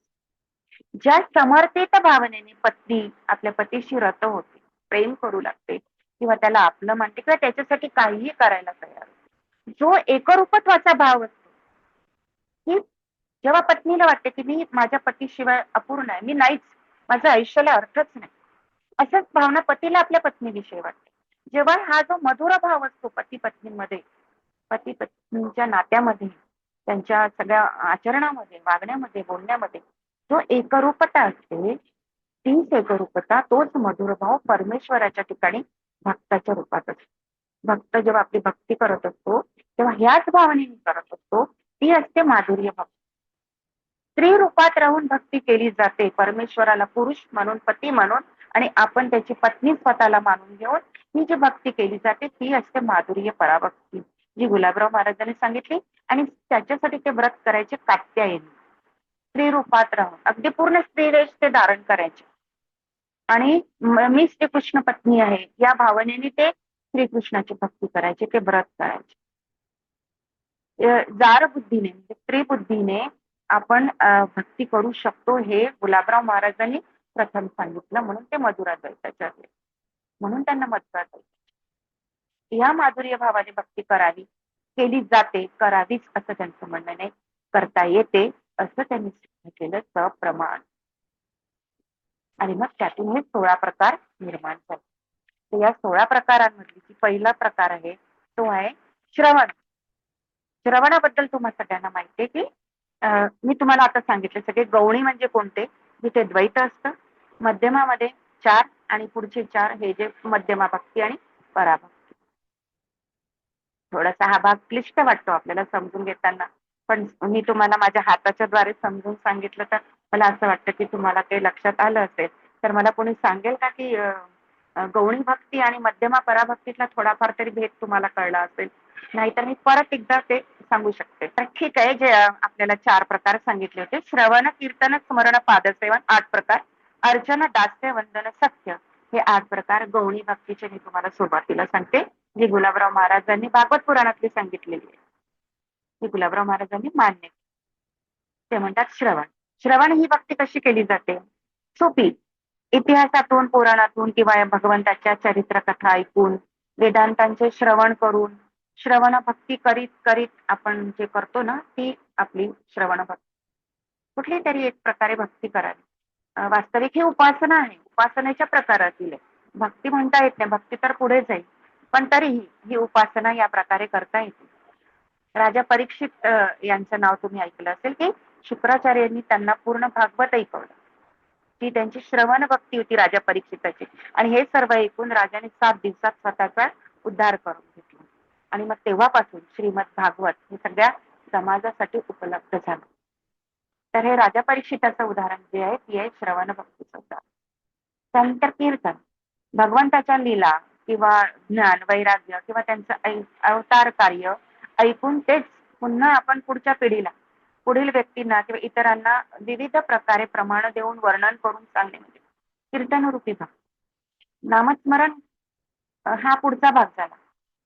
ज्या समर्पित भावनेने पत्नी आपल्या पतीशी रत होते, प्रेम करू लागते किंवा त्याला आपलं मानते किंवा त्याच्यासाठी काहीही करायला तयार होते, जो एकरूपत्वाचा भाव असतो, की जेव्हा पत्नीला वाटते की मी माझ्या पतीशिवाय अपूर्ण आहे, मी नाहीच, माझ्या आयुष्याला अर्थच नाही, असंच भावना पतीला आपल्या पत्नीविषयी वाटते. जेव्हा हा जो मधुर भाव असतो पती पत्नीमध्ये, पती पत्नीच्या नात्यामध्ये, त्यांच्या सगळ्या आचरणामध्ये, वागण्यामध्ये, बोलण्यामध्ये जो एकरूपता असते, तीच एकरूपता, तोच मधुर भाव परमेश्वराच्या ठिकाणी भक्ताच्या रूपात असतो. भक्त जेव्हा आपली भक्ती करत असतो तेव्हा ह्याच भावनेने करत असतो, ती असते माधुर्य भक्ती. स्त्री रूपात राहून भक्ती केली जाते परमेश्वराला पुरुष म्हणून, पती म्हणून, आणि आपण त्याची पत्नी स्वतःला मानून घेऊन ही जी भक्ती केली जाते ती असते माधुर्य पराभक्ती, जी गुलाबराव महाराजांनी सांगितली. आणि त्याच्यासाठी ते व्रत करायचे कात्यायनी, स्त्री रूपात राहून अगदी पूर्ण स्त्री वेश ते धारण करायचे आणि मी श्रीकृष्ण पत्नी आहे या भावनेने ते श्रीकृष्णाची भक्ती करायचे, ते व्रत करायचे. जार बुद्धीने म्हणजे स्त्री बुद्धीने आपण भक्ती करू शकतो हे गुलाबराव महाराजांनी प्रथम सांगितलं, म्हणून ते मधुराद्वैताचे आहेत, म्हणून त्यांना मधुराद्वैत. या माधुर्य भावाने भक्ती करावी, केली जाते, करावीच असं त्यांचं म्हणणं नाही, करता येते असं त्यांनी सिद्ध केलं सप्रमाण. आणि मग त्यातून हे 16 प्रकार निर्माण झाले. तर या 16 प्रकारांमधली जी पहिला प्रकार आहे तो आहे श्रवण. श्रवणाबद्दल तुम्हाला सगळ्यांना माहिती आहे की मी तुम्हाला आता सांगितलं सगळे गौणी म्हणजे कोणते, जिथे द्वैत असतं, मध्यमामध्ये 4 आणि पुढचे 4 हे जे मध्यमा भक्ती आणि पराभक्ती. थोडासा हा भाग क्लिष्ट वाटतो आपल्याला समजून घेताना, पण मी तुम्हाला माझ्या हाताच्या द्वारे समजून सांगितलं तर मला असं वाटतं की तुम्हाला ते लक्षात आलं असेल. तर मला कोणी सांगेल का की गौणी भक्ती आणि मध्यमा पराभक्तीतला थोडाफार तरी भेद तुम्हाला कळला असेल? नाहीतर मी परत एकदा ते सांगू शकते. तर ठीक आहे, जे आपल्याला 4 प्रकार सांगितले होते. श्रवण, कीर्तन, स्मरण, पादसेवन 8 प्रकार. अर्चन, दास्य, वंदन, सख्य हे 8 प्रकार गौणी भक्तीचे मी तुम्हाला सुरुवातीला सांगते. जी गुलाबराव महाराजांनी भागवत पुराणातली सांगितलेली आहे. ती गुलाबराव महाराजांनी मान्य केली. ते म्हणतात श्रवण. श्रवण ही भक्ती कशी केली जाते? सोपी. इतिहासातून, पुराणातून किंवा या भगवंताच्या चरित्र कथा ऐकून, वेदांतांचे श्रवण करून, श्रवण भक्ती करीत करीत आपण जे करतो ना, ती आपली श्रवण भक्ती. कुठली तरी एक प्रकारे भक्ती करावी. वास्तविक ही उपासना आहे. उपासनेच्या प्रकारातील आहे. भक्ती म्हणता येत नाही, भक्ती तर पुढे जाईल. पण तरीही ही उपासना या प्रकारे करता येते. राजा परीक्षित यांचं नाव तुम्ही ऐकलं असेल की शुक्राचार्यांनी त्यांना पूर्ण भागवत ऐकवलं. ती त्यांची श्रवण भक्ती होती राजा परीक्षिताची. आणि हे सर्व ऐकून राजाने 7 दिवसात स्वतःचा उद्धार करून घेतला. आणि मग तेव्हापासून श्रीमद भागवत हे सगळ्या समाजासाठी उपलब्ध झालं. तर हे राजा परीक्षिताचं उदाहरण जे आहे ती आहे श्रवण भक्तीचं उदाहरण. त्यानंतर कीर्तन. भगवंताच्या लीला किंवा ज्ञान, वैराग्य किंवा त्यांचं अवतार कार्य ऐकून तेच पुन्हा आपण पुढच्या पिढीला, पुढील व्यक्तींना किंवा इतरांना विविध प्रकारे प्रमाण देऊन वर्णन करून सांगणे म्हणजे कीर्तनरूपी भक्ती. नामस्मरण हा पुढचा भाग झाला.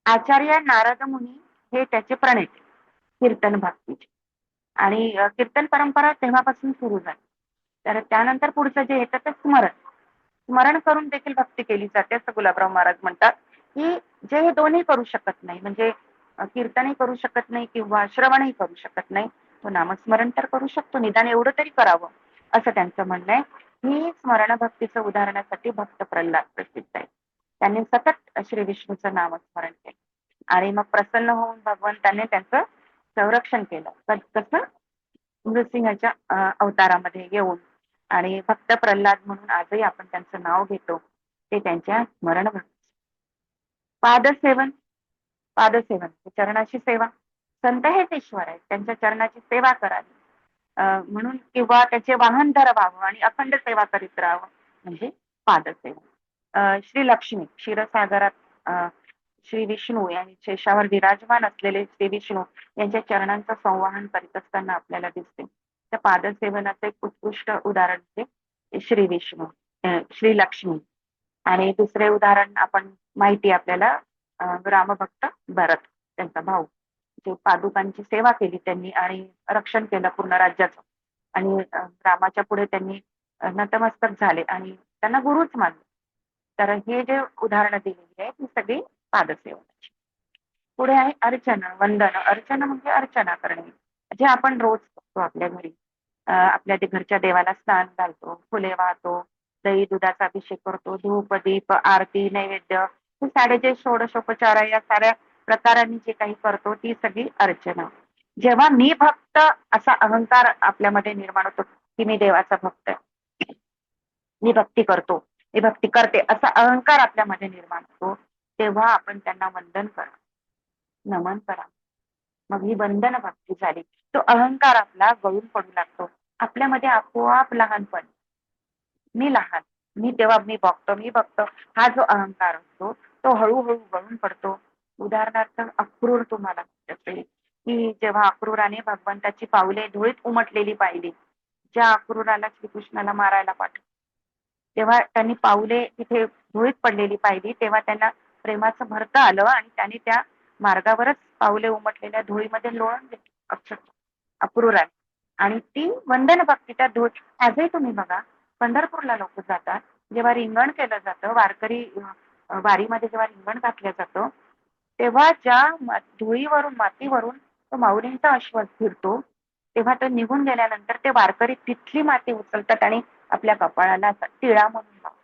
आचार्य नारद मुनी हे त्याचे प्रणेते कीर्तन भक्तीचे. आणि कीर्तन परंपरा तेव्हापासून सुरू झाली. तर त्यानंतर पुढचं जे येतं ते स्मरण. स्मरण करून देखील भक्ती केली जाते असं गुलाबराव महाराज म्हणतात की जे हे दोन्ही करू शकत नाही, म्हणजे कीर्तनही करू शकत नाही किंवा श्रवणही करू शकत नाही, तो नामस्मरण तर करू शकतो, निदान एवढं तरी करावं असं त्यांचं म्हणणं आहे. ही स्मरण भक्तीचं उदाहरणासाठी भक्त प्रल्हाद प्रसिद्ध आहे. त्यांनी सतत श्री विष्णूचं नामस्मरण केलं आणि मग प्रसन्न होऊन भगवंताने त्यांचं संरक्षण केलं. कसं? नृसिंहाच्या अवतारामध्ये येऊन. आणि भक्त प्रल्हाद म्हणून आजही आपण त्यांचं नाव घेतो, ते त्यांच्या स्मरण भक्ती. पादसेवन. पादसेवन चरणाची सेवा. संत हेच ईश्वर आहे, त्यांच्या चरणाची सेवा करावी म्हणून, किंवा त्याचे वाहन धरावं आणि अखंड सेवा करीत राहावं म्हणजे पादसेवन. श्री लक्ष्मी क्षीरसागरात श्री विष्णू आणि शेषावर विराजमान असलेले श्री विष्णू यांच्या चरणांचं संवाहन करीत असताना आपल्याला दिसते. त्या पादसेवनाचं एक उत्कृष्ट उदाहरण म्हणजे श्री विष्णू, श्री लक्ष्मी. आणि दुसरे उदाहरण आपण माहिती आपल्याला रामभक्त भरत, त्यांचा भाऊ, जे पादुकांची सेवा केली त्यांनी आणि रक्षण केलं पूर्ण राज्याचं. आणि रामाच्या पुढे त्यांनी नतमस्तक झाले आणि त्यांना गुरुच मानले. तर हे जे उदाहरणं दिलेली आहेत ही सगळी पादसेवनाची. पुढे आहे अर्चना, वंदन. अर्चना म्हणजे अर्चना करणे, जे आपण रोज करतो आपल्या घरी. आपल्या घरच्या देवाला स्नान घालतो, फुले वाहतो, दही दुधाचा अभिषेक करतो, धूप दीप आरती नैवेद्य हे सारे जे षोडशोपचार या साऱ्या प्रकारांनी जे काही करतो ती सगळी अर्चना. जेव्हा मी भक्त असा अहंकार आपल्यामध्ये निर्माण होतो की मी देवाचा भक्त आहे, मी भक्ती करतो, मी भक्ती करते असा अहंकार आपल्यामध्ये निर्माण होतो, तेव्हा आपण त्यांना वंदन करा, नमन करा. मग ही वंदन भक्ती झाली. तो अहंकार आपला गळून पडू लागतो. आपल्यामध्ये आपोआप लहानपण, मी लहान, मी तेव्हा मी बघतो हा जो अहंकार असतो तो हळूहळू गळून पडतो. उदाहरणार्थ अक्रूर तुम्हाला असेल की जेव्हा अक्रूराने भगवंताची पावले धुळीत उमटलेली पाहिली, ज्या अक्रूराला श्रीकृष्णाला मारायला पाठवलं, तेव्हा त्यांनी पावले तिथे धुळीत पडलेली पाहिली, तेव्हा त्यांना प्रेमाचं भरतं आलं आणि त्यांनी त्या मार्गावरच पावले उमटलेल्या धुळीमध्ये लोळण घेतली अक्षरशः अक्रूराने. आणि ती वंदन भक्ती त्या धुळ. आजही तुम्ही बघा, पंढरपूरला लोक जातात, जेव्हा रिंगण केलं जातं, वारकरी वारीमध्ये जेव्हा रिंगण घातलं जातं, तेव्हा ज्या धुळीवरून मातीवरून तो माऊलींचा अश्व फिरतो, तेव्हा तो निघून गेल्यानंतर ते वारकरी तिथली माती उचलतात आणि आपल्या कपाळाला असा टिळा म्हणून लावतात.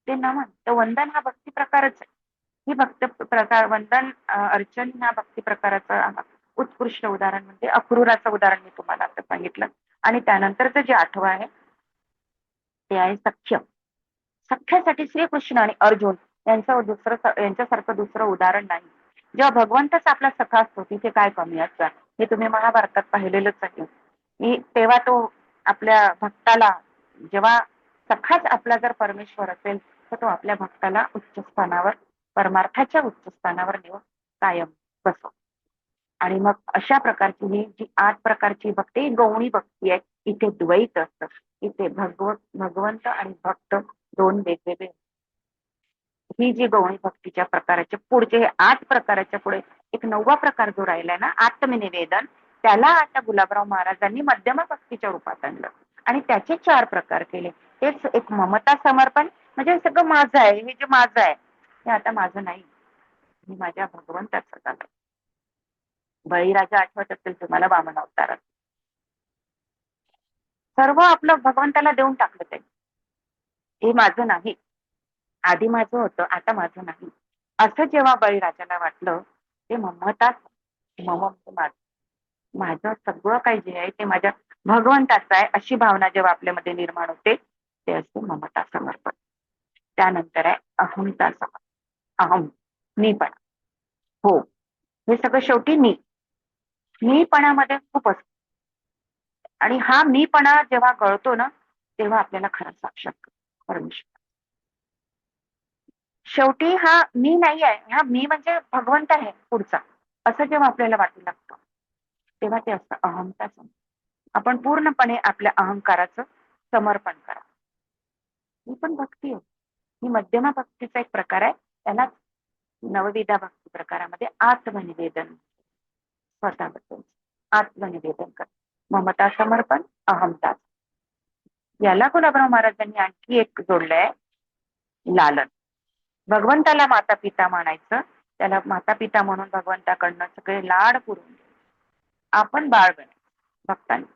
ते नमन, तो वंदन हा भक्ती प्रकारच आहे. ही भक्त प्रकार वंदन अर्चन ह्या भक्ती प्रकाराचं उत्कृष्ट उदाहरण म्हणजे अक्रूराचं उदाहरण मी तुम्हाला आता सांगितलं. आणि त्यानंतरचं जे 8वं आहे ते आहे सख्य. सख्यासाठी श्रीकृष्ण आणि अर्जुन यांच्यासारखं दुसरं उदाहरण नाही. जेव्हा भगवंतच आपला सखा असतो तिथे काय कमी असतं हे तुम्ही महाभारतात पाहिलेलंच आहे. तेव्हा तो आपल्या भक्ताला जेव्हा सखाच आपला जर परमेश्वर असेल तर तो आपल्या भक्ताला उच्च स्थानावर, परमार्थाच्या उच्च स्थानावर नेऊन कायम बसव. आणि मग अशा प्रकारची ही जी 8 प्रकारची भक्ती ही गौणी भक्ती आहे. इथे द्वैत असतं. इथे भगवंत आणि भक्त दोन वेगवेगळे. ही जी गौणी भक्तीच्या प्रकाराचे पुढचे हे 8 प्रकाराच्या पुढे एक 9वा प्रकार जो राहिलाय ना, आत्मनिवेदन, त्याला आता गुलाबराव महाराजांनी मध्यम भक्तीच्या रूपात आणलं आणि त्याचे 4 प्रकार केले. तेच एक ममता समर्पण, म्हणजे हे सगळं माझं आहे, हे जे माझं आहे हे आता माझं नाही, मी माझ्या भगवंताचं झालं. बळीराजा आठवत असेल तुम्हाला वामन अवतारात, सर्व आपलं भगवंताला देऊन टाकलं त्यांनी. हे माझं नाही, आधी माझं होतं, आता माझं नाही, असं जेव्हा बळीराजाला वाटलं, ते ममता, मम म्हणजे माझं सगळं काही जे आहे ते माझ्या भगवंताचं आहे, अशी भावना जेव्हा आपल्यामध्ये निर्माण होते ते असते ममता समर्पण. त्यानंतर आहे अहंता समर्पण. अहम, मीपणा. हो, हे सगळं शेवटी मीपणामध्ये खूप असतं. आणि हा मीपणा जेव्हा कळतो ना, तेव्हा आपल्याला खरं साक्षात परमेश्वर. शेवटी हा मी नाही आहे, हा मी म्हणजे भगवंत आहे पुढचा, असं जेव्हा आपल्याला वाटू लागतं तेव्हा ते असतं अहंता समर्पण. आपण पूर्णपणे आपल्या अहंकाराचं समर्पण करा. ही पण भक्ती आहे. ही मध्यमा भक्तीचा एक प्रकार आहे. त्याला नवविधा भक्ती प्रकारामध्ये आत्मनिवेदन, स्वतःबद्दल आत्मनिवेदन कर, ममता समर्पण, अहमता. याला गुलाबराव महाराजांनी आणखी एक जोडलंय, लालन. भगवंताला माता पिता मानायचं, त्याला माता पिता म्हणून भगवंताकडनं सगळे लाड पुरवून आपण बाळ बनायचं भक्तांनी.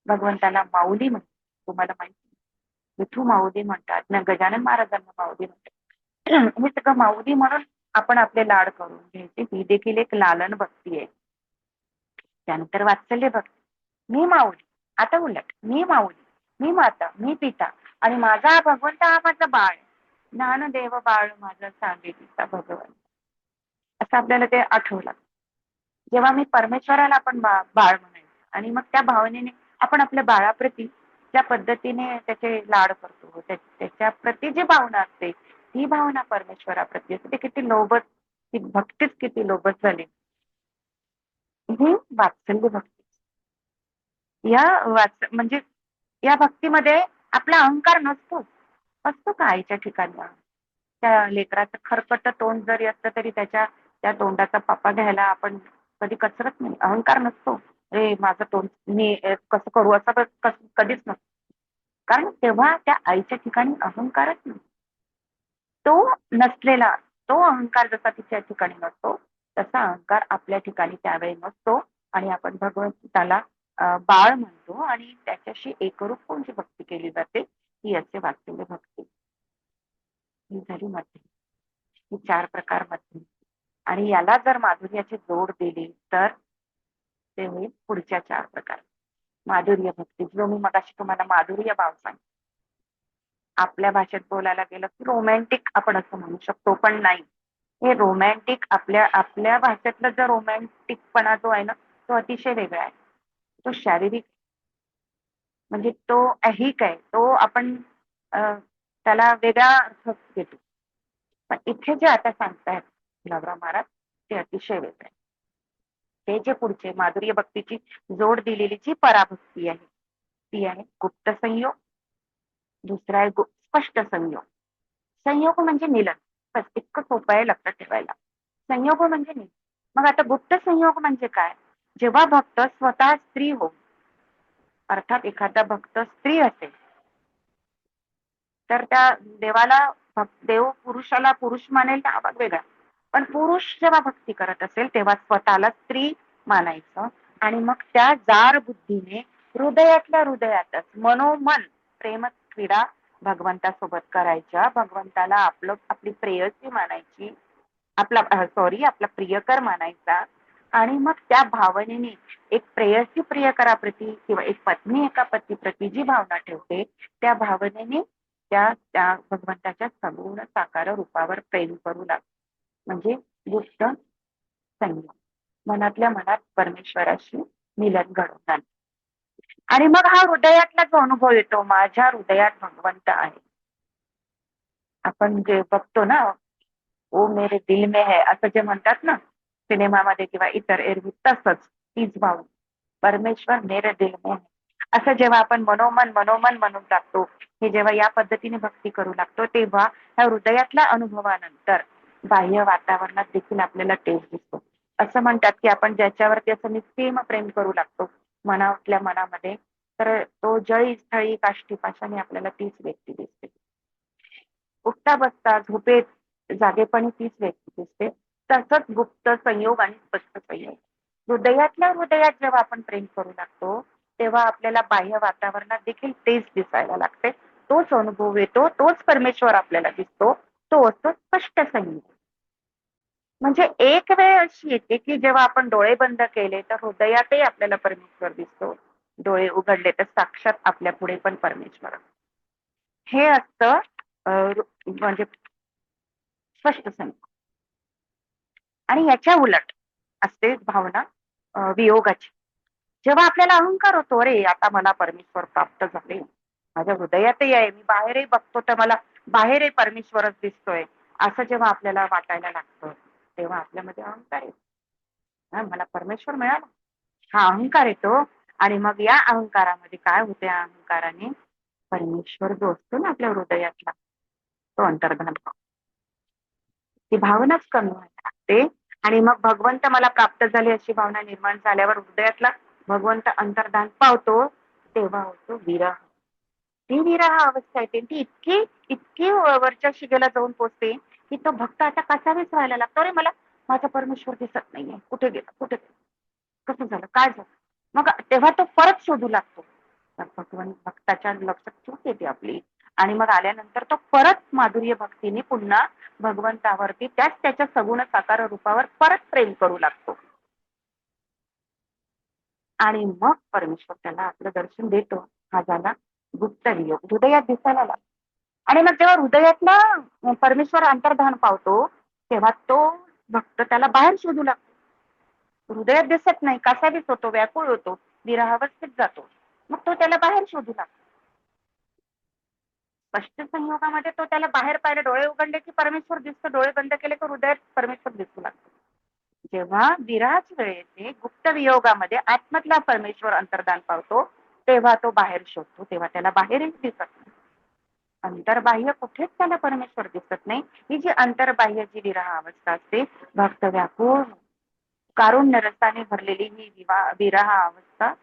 भगवंताला माऊली म्हणतात, तुम्हाला माहिती, विठू माऊली म्हणतात ना, गजानन महाराजांना माऊली म्हणतात. हे सगळं माऊली म्हणून आपण आपले लाड करून घ्यायचे. ही देखील एक लालन भक्ती आहे. त्यानंतर वात्सल्य भक्ती. मी माऊली, आता उलट, मी माऊली, मी माता, मी पिता आणि माझा हा भगवंत, हा माझा बाळ. ज्ञानदेव बाळ माझा सांगे तिचा भगवंत, असं आपल्याला ते आठवलं. जेव्हा मी परमेश्वराला आपण बाळ म्हणायचं आणि मग त्या भावनेने आपण आपल्या बाळाप्रती ज्या पद्धतीने त्याचे लाड करतो, त्याच्या प्रती जी भावना असते ती भावना परमेश्वराप्रती असते. ते किती लोभत, ती भक्तीच किती लोभत झाली. ही वात्सल्य भक्ती. म्हणजे या भक्तीमध्ये आपला अहंकार नसतो. असतो का आईच्या ठिकाणी? त्या लेकराचं खरकट तोंड जरी असतं तरी त्या तोंडाचा पापा घ्यायला आपण कधी कचरत नाही. अहंकार नसतो, रे माझं तोंड मी कसं करू, असं कधीच नसतो. कारण तेव्हा त्या आईच्या ठिकाणी अहंकारच नाही. तो नसलेला, तो अहंकार जसा तिच्या ठिकाणी नसतो तसा अहंकार आपल्या ठिकाणी त्यावेळी नसतो आणि आपण भगवंताला बाळ म्हणतो आणि त्याच्याशी एकरूप होऊन जी भक्ती केली जाते ती असते वात्सल्य भक्ती. ही झाली मध्यम. ही 4 प्रकार मध्यम. आणि याला जर माधुर्याची जोड दिली तर ते होईल पुढच्या 4 प्रकार. माधुर्य भक्ती, जो मी मगाशी तुम्हाला माधुर्य भाव सांगितला. आपल्या भाषेत बोलायला गेलं की रोमॅन्टिक आपण असं म्हणू शकतो, पण नाही. हे रोमॅन्टिक आपल्या भाषेतला जो रोमॅन्टिकपणा जो आहे ना, तो अतिशय वेगळा आहे. तो शारीरिक, म्हणजे तो ऐहिक आहे. तो आपण त्याला वेगळा अर्थ देतो. पण इथे जे आता सांगतायत गुलाबराव महाराज ते अतिशय वेगळं आहे. ते जे पुढचे माधुर्य भक्तीची जोड दिलेली जी पराभक्ती आहे ती आहे गुप्त संयोग. दुसरा आहे स्पष्ट संयोग. संयोग म्हणजे मिलन, बस इतकं सोपं आहे लक्षात ठेवायला. संयोग म्हणजे मिलन. मग आता गुप्त संयोग म्हणजे काय? जेव्हा भक्त स्वतः स्त्री हो, अर्थात एखादा भक्त स्त्री असेल तर त्या देवाला, देव पुरुषाला पुरुष मानेल तर आवाज वेगळा. पण पुरुष जेव्हा भक्ती करत असेल तेव्हा स्वतःला स्त्री मानायचं आणि मग त्या जार बुद्धीने हृदयातल्या हृदयातच मनोमन प्रेम क्रीडा भगवंतासोबत करायच्या. भगवंताला आपली प्रेयसी मानायची, आपला प्रियकर मानायचा आणि मग त्या भावनेने एक प्रेयसी प्रियकराप्रती किंवा एक पत्नी एका पतीप्रती जी भावना ठेवते त्या भावनेने त्या भगवंताच्या सगुण साकार रूपावर प्रेम करू लागतो. म्हणजे गुप्त संयोग, मनातल्या मनात परमेश्वराशी मिलन घडवून आणते. आणि मग हा हृदयातला जो अनुभव येतो, माझ्या हृदयात भगवंत आहे. आपण जे बघतो ना, ओ मेरे दिल में है असं जे म्हणतात ना सिनेमामध्ये किंवा इतर एरवी, तसंच तीच भाव, परमेश्वर मेरे दिल में है असं जेव्हा आपण मनोमन मनोमन म्हणून टाकतो, हे जेव्हा या पद्धतीने भक्ती करू लागतो, तेव्हा ह्या हृदयातल्या अनुभवानंतर बाह्य वातावरणात देखील आपल्याला तेज दिसतो. असं म्हणतात की आपण ज्याच्यावरती असं निस्सीम प्रेम करू लागतो मनातल्या मनामध्ये, तर तो जळी स्थळी काष्टी पाशाने आपल्याला तीच व्यक्ती दिसते. उठता बसता झोपेत जागेपणी तीच व्यक्ती दिसते. तसंच गुप्त संयोग आणि स्पष्ट संयोग, हृदयातल्या हृदयात जेव्हा आपण प्रेम करू लागतो, तेव्हा आपल्याला बाह्य वातावरणात देखील तेच दिसायला लागते. तोच अनुभव येतो, तोच परमेश्वर आपल्याला दिसतो, तो असतो स्पष्ट संयोग. म्हणजे एक वेळ अशी येते की जेव्हा आपण डोळे बंद केले तर हृदयातही आपल्याला परमेश्वर दिसतो, डोळे उघडले तर साक्षात आपल्या पुढे पण परमेश्वर असतो. हे असतं म्हणजे स्पष्ट संयोग. आणि याच्या उलट असते भावना वियोगाची. जेव्हा आपल्याला अहंकार होतो, अरे आता मला परमेश्वर प्राप्त झाले, माझ्या हृदयातही आहे, मी बाहेरही बघतो तर मला बाहेरही परमेश्वरच दिसतोय, असं जेव्हा आपल्याला वाटायला लागतं, तेव्हा आपल्यामध्ये अहंकार येतो. हा, मला परमेश्वर मिळाला, हा अहंकार येतो. आणि मग या अहंकारामध्ये काय होते, या अहंकाराने परमेश्वर जो असतो ना आपल्या हृदयातला, तो अंतर्धान पावतो. ती भावनाच कमी व्हायला लागते. आणि मग भगवंत मला प्राप्त झाले अशी भावना निर्माण झाल्यावर हृदयातला भगवंत अंतर्धान पावतो, तेव्हा होतो विरह. ती विरह अवस्था येते, ती इतकी इतकी वरच्या शिगेला जाऊन पोचते की तो भक्त आता कसावीच व्हायला लागतो, अरे मला माझा परमेश्वर दिसत नाहीये, कुठे गेला, कुठे गेला, कसं झालं, काय झालं. मग तेव्हा तो परत शोधू लागतो. तर भगवंत भक्ताच्या लक्षात चूक येते आपली. आणि मग आल्यानंतर तो परत माधुर्य भक्तीने पुन्हा भगवंतावरती त्याच त्याच्या सगुण साकार रूपावर परत प्रेम करू लागतो. आणि मग परमेश्वर त्याला आपलं दर्शन देतो. हा झाला गुप्त वियोग, हृदयात दिसायला लागतो. आणि मग जेव्हा हृदयातला परमेश्वर अंतर्धान पावतो, तेव्हा तो भक्त त्याला बाहेर शोधू लागतो. हृदयात दिसत नाही, कासावीस होतो, व्याकुळ होतो, विरहावस्थेत जातो. मग तो त्याला बाहेर शोधू लागतो. स्पष्ट संयोगामध्ये तो त्याला बाहेर पाहिलं, डोळे उघडले की परमेश्वर दिसतो, डोळे बंद केले की हृदयात परमेश्वर दिसू लागतो. जेव्हा विरहाची वेळ येते, गुप्त वियोगामध्ये आत्मतला परमेश्वर अंतर्धान पावतो, तेव्हा तो बाहेर शोधतो, तेव्हा त्याला बाहेरही दिसत नाही. अंतर्बाह्य कुठेच त्याला परमेश्वर दिसत नाही. ही जी अंतर्बाह्य जी विरह अवस्था असते, भक्त व्याकुळ कारुण्य रसाने भरलेली ही विरह अवस्था,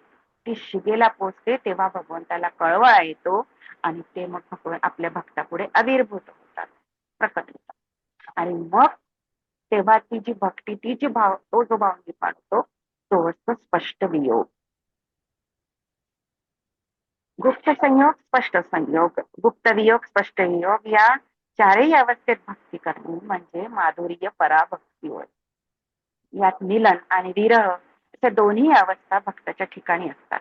ती शिगेला पोचते, तेव्हा भगवंताला कळवळा येतो आणि ते मग भगवान आपल्या भक्तापुढे आविर्भूत होतात, प्रकट होतात. आणि मग तेव्हा ती जी भक्ती, ती जी भाव, तो जो भाव पाडतो, तो असतो स्पष्ट वियोग. गुप्त संयोग, स्पष्ट संयोग, गुप्त वियोग, स्पष्ट वियोग, या चारही अवस्थेत भक्ती करणे म्हणजे माधुर्य पराभक्ती होय. यात मिलन आणि विरह अशा दोन्ही अवस्था भक्ताच्या ठिकाणी असतात.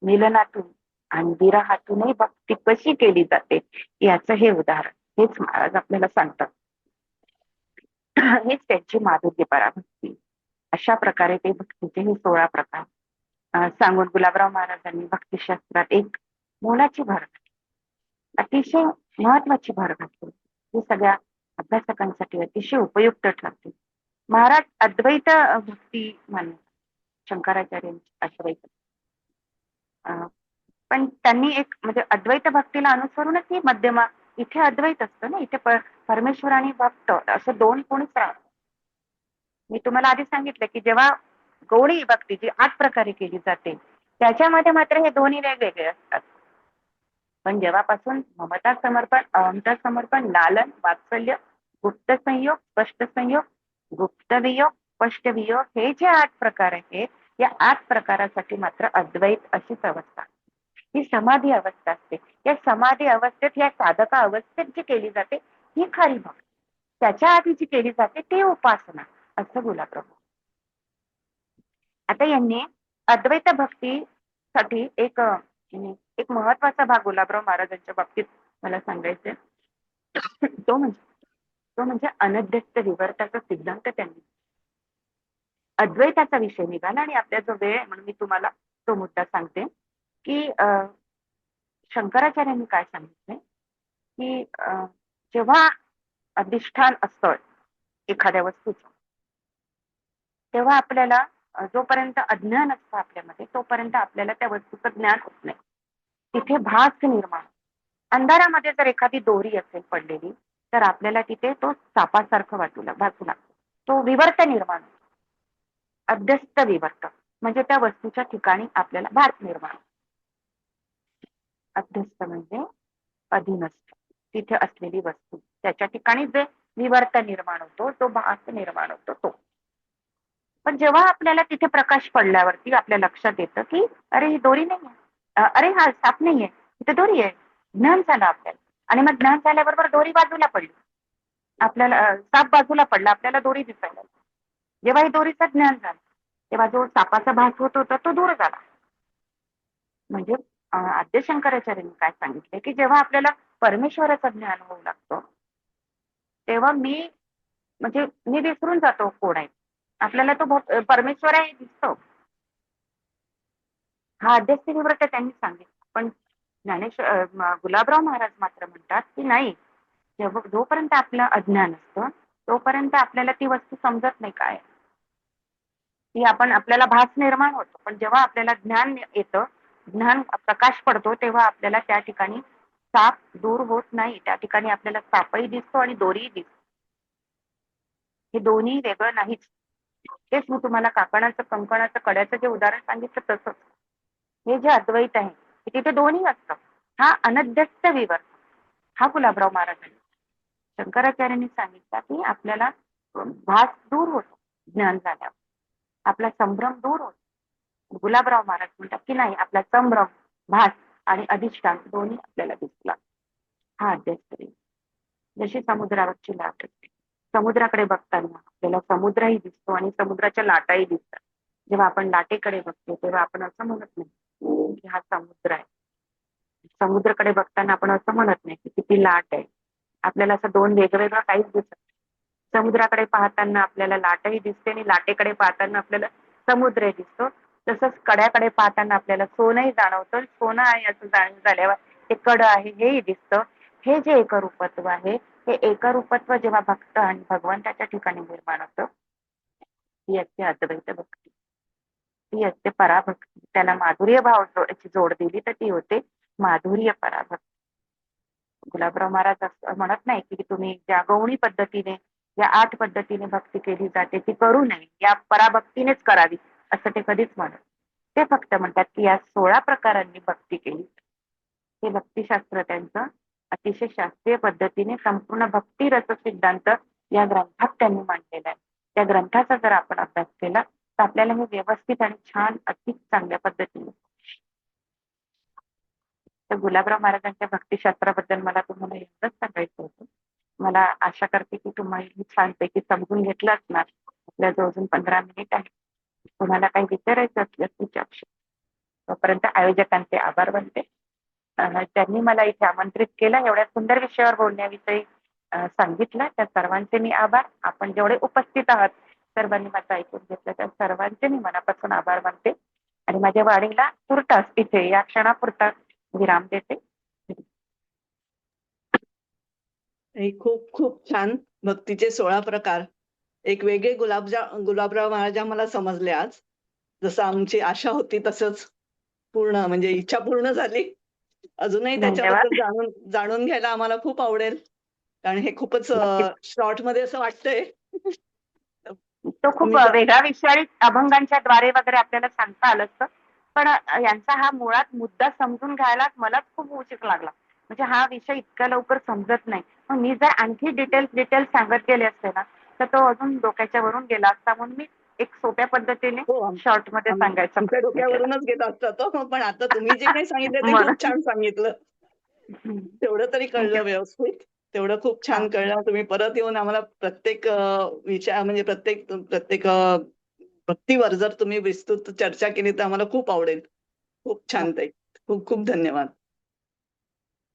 मिलनातून आणि विरहातूनही भक्ती कशी केली जाते याचं हे उदाहरण, हेच महाराज आपल्याला सांगतात. हेच त्यांची माधुर्य पराभक्ती. अशा प्रकारे ते भक्तीचे हे 16 प्रकार सांगून गुलाबराव महाराजांनी भक्तिशास्त्रात एक मोलाची भर घातली, अतिशय महत्वाची भर घातली, ही सगळ्या अभ्यासकांसाठी अतिशय उपयुक्त ठरते. महाराज अद्वैत भक्ती मानतात, शंकराचार्यांची अद्वैत, पण त्यांनी एक म्हणजे अद्वैत भक्तीला अनुसरूनच ही मध्यमा, इथे अद्वैत असतं ना, इथे परमेश्वर आणि भक्त असं दोन कोणीच राहत. मी तुम्हाला आधी सांगितलं की जेव्हा गौडी भक्ती जी 8 प्रकारे केली जाते, त्याच्यामध्ये मात्र हे दोन्ही वेगवेगळे असतात. पण जेव्हापासून ममता समर्पण, अहंता समर्पण, लालन, वात्सल्य, गुप्त संयोग, स्पष्ट संयोग, गुप्त वियोग, स्पष्ट वियोग, हे जे 8 प्रकार आहेत, या 8 प्रकारासाठी मात्र अद्वैत अशीच अवस्था, ही समाधी अवस्था असते. या समाधी अवस्थेत, या साधका अवस्थेत जी केली जाते ही खरी भक्ती. त्याच्या आधी जी केली जाते ती उपासना, असं गुलाबराव. आता यांनी अद्वैत भक्तीसाठी एक एक महत्वाचा भाग गुलाबराव महाराजांच्या बाबतीत मला सांगायचे, तो म्हणजे अनध्यस्त विवर्ताचा सिद्धांत. त्यांनी अद्वैताचा विषय निघाला आणि आपल्या जो वेळ आहे म्हणून मी तुम्हाला तो मुद्दा सांगते. की शंकराचार्यांनी काय सांगितलंय की जेव्हा अधिष्ठान असतं एखाद्या वस्तूचं, तेव्हा आपल्याला जोपर्यंत अज्ञान असतं आपल्यामध्ये तोपर्यंत आपल्याला त्या वस्तूचं ज्ञान होत नाही. तिथे भास निर्माण. अंधारामध्ये जर एखादी दोरी असेल पडलेली तर आपल्याला तिथे तो सापासारखं भासू लागतो. तो विवर्त निर्माण होतो. अध्यस्त विवर्त म्हणजे त्या वस्तूच्या ठिकाणी आपल्याला भास निर्माण. अध्यस्त म्हणजे अधीनस्थ, तिथे असलेली वस्तू, त्याच्या ठिकाणी जे विवर्त निर्माण होतो, जो भास निर्माण होतो तो. पण जेव्हा आपल्याला तिथे प्रकाश पडल्यावरती आपल्या लक्षात येतं की अरे ही दोरी नाहीये, अरे हा साप नाहीये, इथे दोरी आहे. ज्ञान झालं आपल्याला. आणि मग ज्ञान झाल्याबरोबर दोरी बाजूला पडली, आपल्याला साप बाजूला पडला, आपल्याला दोरी दिसायला लागली. जेव्हा ही दोरीचं ज्ञान झालं तेव्हा जो सापाचा भास होत होता तो दूर झाला. म्हणजे आद्य शंकराचार्यांनी काय सांगितले की जेव्हा आपल्याला परमेश्वराचं ज्ञान होऊ लागतो तेव्हा मी विसरून जातो कोण आहे. आपल्याला तो परमेश्वर आहे दिसतो. हा अध्यस्त विवर्त त्यांनी सांगितलं. पण गुलाबराव महाराज मात्र म्हणतात की नाही, जोपर्यंत आपलं अज्ञान असतं तोपर्यंत आपल्याला ती वस्तू समजत नाही काय ती. आपल्याला भास निर्माण होतो, पण जेव्हा आपल्याला ज्ञान येतं, ज्ञान प्रकाश पडतो, तेव्हा आपल्याला त्या ठिकाणी साप दूर होत नाही. त्या ठिकाणी आपल्याला सापही दिसतो आणि दोरीही दिसतो. हे दोन्ही वेगळं नाहीच. तेच मी तुम्हाला काकणाचं कंकणाचं कड्याचं जे उदाहरण सांगितलं तसंच हे जे अद्वैत आहे तिथे दोन्ही असतं. हा अनध्यस्त विवर्त हा गुलाबराव महाराजांनी, शंकराचार्यांनी सांगितलं की आपल्याला भास दूर होतो ज्ञान झाल्यावर, आपला संभ्रम दूर होतो. गुलाबराव महाराज म्हणतात की नाही, आपला संभ्रम, भास आणि अधिष्ठान दोन्ही आपल्याला दिसला. हा अध्यस्त विवर्त. जशी समुद्रावरची लाट असते, समुद्राकडे बघताना आपल्याला समुद्रही दिसतो आणि समुद्राच्या लाटाही दिसतात. जेव्हा आपण लाटेकडे बघतो तेव्हा आपण असं म्हणत नाही की हा समुद्र आहे. समुद्राकडे बघताना आपण असं म्हणत नाही की किती लाट आहे. आपल्याला असं दोन वेगवेगळं काहीच दिसत नाही. समुद्राकडे पाहताना आपल्याला लाटही दिसते आणि लाटेकडे पाहताना आपल्याला समुद्रही दिसतो. तसंच कड्याकडे पाहताना आपल्याला सोनंही जाणवतं. सोनं आहे असं झाल्यावर ते कड आहे हेही दिसतं. हे जे एकरूपत्व आहे, हे एकरूपत्व जेव्हा भक्त आणि भगवंताच्या ठिकाणी निर्माण होतं, ती असते अद्वैत भक्ती, ती असते पराभक्ती. त्याला माधुर्य भावाची जोड दिली तर ती होते माधुर्य पराभक्ती. गुलाबराव महाराज असं म्हणत नाही की तुम्ही ज्या गौणी पद्धतीने, या 8 पद्धतीने भक्ती केली जाते ती करू नये, या पराभक्तीनेच करावी असं ते कधीच म्हणत. ते फक्त म्हणतात की या 16 प्रकारांनी भक्ती केली. हे भक्तिशास्त्र त्यांचं अतिशय शास्त्रीय पद्धतीने संपूर्ण भक्ती रस सिद्धांत या ग्रंथात त्यांनी मांडलेला आहे. त्या ग्रंथाचा जर आपण अभ्यास केला तर आपल्याला हे व्यवस्थित आणि छान अति चांगल्या पद्धतीने. तर गुलाबराव महाराजांच्या भक्तिशास्त्राबद्दल मला तुम्हाला एवढंच सांगायचं होतं. मला आशा करते की तुम्हाला छानपैकी समजून घेतलं असणार. आपल्या जवळजवळ 15 मिनिट आहे. तुम्हाला काही विचारायचं असल्यास विचारू शकता. तोपर्यंत आयोजकांचे आभार मानते. त्यांनी मला इथे आमंत्रित केलं, एवढ्या सुंदर विषयावर बोलण्याविषयी सांगितलं, त्या सर्वांचे मी आभार. आपण जेवढे उपस्थित आहात सर्वांनी माझं ऐकून घेतलं त्या सर्वांचे मी मनापासून आभार मानते आणि माझ्या वाणीला पुरताच इथे या क्षणापुरता विराम देते. हे खूप खूप छान. भक्तीचे 16 प्रकार, एक वेगळे गुलाबराव महाराज मला समजले आज. जसं आमची आशा होती तसंच पूर्ण, म्हणजे इच्छा पूर्ण झाली. अजूनही धन्यवाद. त्याच्याबद्दल जाणून जाणून घ्यायला आम्हाला खूप आवडेल. कारण हे खूपच नक्कीच. शॉर्टमध्ये असं वाटतंय. तो खूप तुम्ही वेगळा विषय आणि अभंगांच्या द्वारे वगैरे आपल्याला सांगता आलं असतं. पण यांचा हा मुळात मुद्दा समजून घ्यायला मलाच खूप उशीर लागला. म्हणजे हा विषय इतक्या लवकर समजत नाही. मग मी जर आणखी डिटेल्स सांगत गेले असते ना तर तो अजून डोक्याच्या वरून गेला असता. म्हणून मी एक सोप्या पद्धतीने हो, शॉर्ट मध्ये सांगायचा आमच्या प्रयत्न केला. डोक्यावरूनच गेला असता तो. पण आता तुम्ही जे काही सांगितलं ते खूप म्हणून छान सांगितलं. तेवढं तरी कळलं व्यवस्थित. तेवढं खूप हा छान कळलं. तुम्ही परत येऊन आम्हाला प्रत्येक विषय म्हणजे प्रत्येक प्रत्येक भक्तीवर जर तुम्ही विस्तृत चर्चा केली तर आम्हाला खूप आवडेल. खूप छान ताई. खूप खूप धन्यवाद.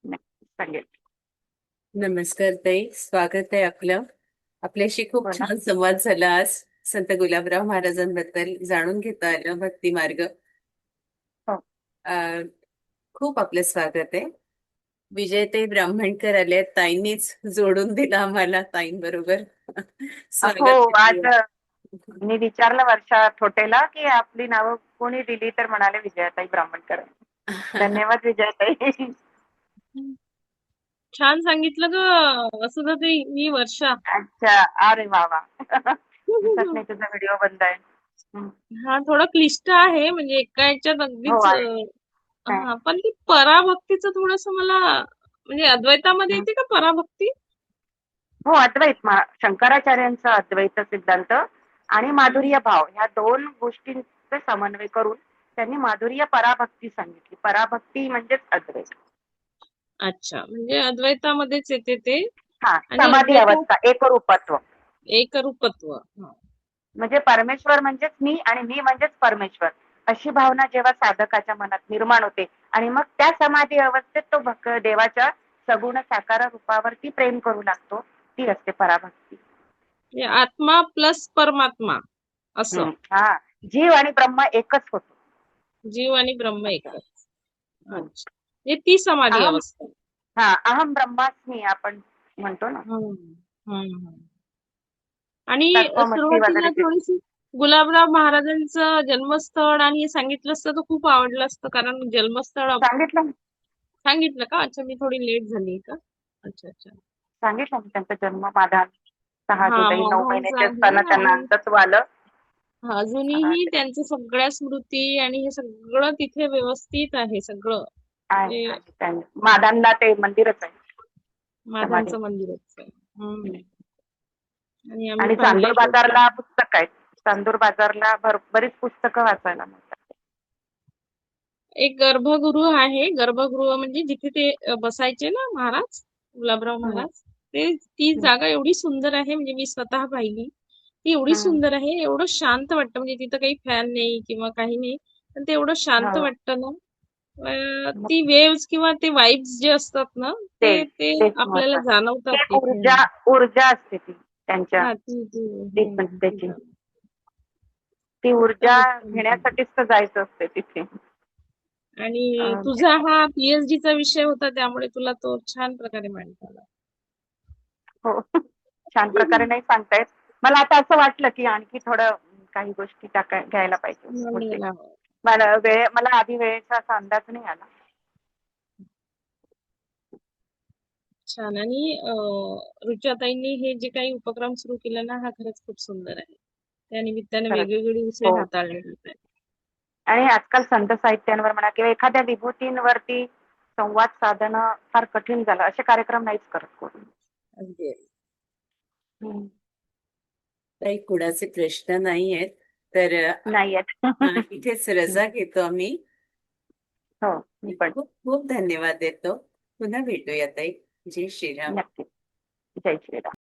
नक्की सांगेल. नमस्कार ताई, स्वागत आहे आपलं. आपल्याशी खूप बोला. छान संवाद झाला आज. संत गुलाबराव महाराजांबद्दल जाणून घेता आलं भक्ती मार्ग. हो. अं, खूप आपलं स्वागत आहे. विजयताई ब्राह्मणकर आले, ताईंनीच जोडून दिलं आम्हाला ताईंबरोबर. हो, स्वागत आज करूया. मी विचारलं वर्षा छोटेला की आपली नावं कोणी दिली, तर म्हणाले विजयाताई ब्राह्मणकर. धन्यवाद विजयाताई. छान सांगितलं ग वसुधाताई. मी वर्षा. अच्छा, अरे वा वा. दिसत नाही तुझा व्हिडिओ बंद आहे. हं. हा थोडं क्लिष्ट आहे, म्हणजे एका याच्यात हो अगदीच आहे. काय? हा, पण ती पराभक्तीचं थोडस मला, म्हणजे अद्वैतामध्ये हं. येते का पराभक्ती? हो, अद्वैत शंकराचार्यांचा अद्वैत सिद्धांत आणि माधुर्य भाव ह्या दोन गोष्टींचे समन्वय करून त्यांनी माधुर्य पराभक्ती सांगितली. पराभक्ती म्हणजेच अद्वैत. अच्छा, म्हणजे अद्वैतामध्येच येते ते. हा, आणि समाधी अद्वैत अवस्था, एकरूपत्व. एकरूपत्व. हा. म्हणजे परमेश्वर म्हणजेच मी आणि मी म्हणजेच परमेश्वर, अशी भावना जेव्हा साधकाच्या मनात निर्माण होते आणि मग त्या समाधी अवस्थेत तो देवाच्या सगुण साकार रूपावरती प्रेम करू लागतो, ती असते पराभक्ती. म्हणजे आत्मा प्लस परमात्मा असं. हा, जीव आणि ब्रह्म एकच होतो. जीव आणि ब्रह्म एकच. हं. अच्छा, म्हणजे ती समाधी अहम अवस्था. हा, अहम ब्रह्मास्मी आपण म्हणतो ना, हम्म. हम्म. आणि तत्वमसी सुरुवातीला वगैरे जे थोडीशी गुलाबराव महाराजांचं जन्मस्थळ आणि हे सांगितलं असतं तर खूप आवडलं असतं, कारण जन्मस्थळ सांगितलं ना. सांगितलं का? अच्छा, मी थोडी लेट झाली का? अच्छा अच्छा. सांगितलं ना, त्यांचा जन्म माधान 6 हा, जुलै 9 माधांचं महिन्याचे आहे. असताना त्यांना आणि अंतत्व आलं. अजूनही त्यांच्या सगळ्या स्मृती आणि हे सगळं तिथे व्यवस्थित आहे सगळं. आहे ते त्यांनी मादानला ते मंदिरच आहे, समाधी. माधांचं मंदिरच आहे. आणि आम्ही आणि चांदूर पाहिलंय ते. बाजारला पुस्तक आहेत. चांदूर बाजारला बरीच पुस्तकं वाचायला मिळतात. एक गर्भगृह आहे. गर्भगृह म्हणजे जिथे ते बसायचे ना महाराज, गुलाबराव हम्म, महाराज. ती हम्म, जागा एवढी सुंदर आहे, म्हणजे मी स्वतः पाहिली. ती एवढी हम्म. सुंदर आहे, एवढं शांत वाटतं, म्हणजे तिथं काही फॅन नाही किंवा काही नाही, पण ते एवढं शांत हो, वाटतं ना. मग ती वेव्स किंवा ते वाईब्स जे असतात ना, ते ते तेच आपल्याला महत्वाचं. जाणवतात एक तिथे. ऊर्जा असते ती त्यांच्या हा, ती त्याची. ती ऊर्जा घेण्यासाठीच तर जायचं असते तिथे. आणि अं, तुझा हा PhD चा विषय होता, त्यामुळे तुला तो छान प्रकारे मांडता आला. हो, छान प्रकारे नाही सांगतायत. मला आता असं वाटलं की आणखी थोडं काही गोष्टी घ्यायला पाहिजे होते. मांडायला हवं. मला आधी वेळेचा असा अंदाज नाही आला. छान. आणि रुचाताईंनी हे जे काही उपक्रम सुरू केले ना, हा खरंच खूप सुंदर आहे. त्या निमित्ताने खरंच. वेगवेगळे विषय हो, हाताळले जात आहेत. आणि आजकाल संत साहित्यांवर म्हणा किंवा एखाद्या विभूतींवरती संवाद साधणं फार कठीण झालं. असे कार्यक्रम नाहीच करत कोणी. अगदी. हम्म. काही कुणाचे प्रश्न नाही आहेत, तर नाही आहेत. इथेच रजा घेतो आम्ही. हो, मी पण खूप खूप धन्यवाद देतो. पुन्हा भेटूया ताई. जय श्रीराम. नक्की. जय श्रीराम.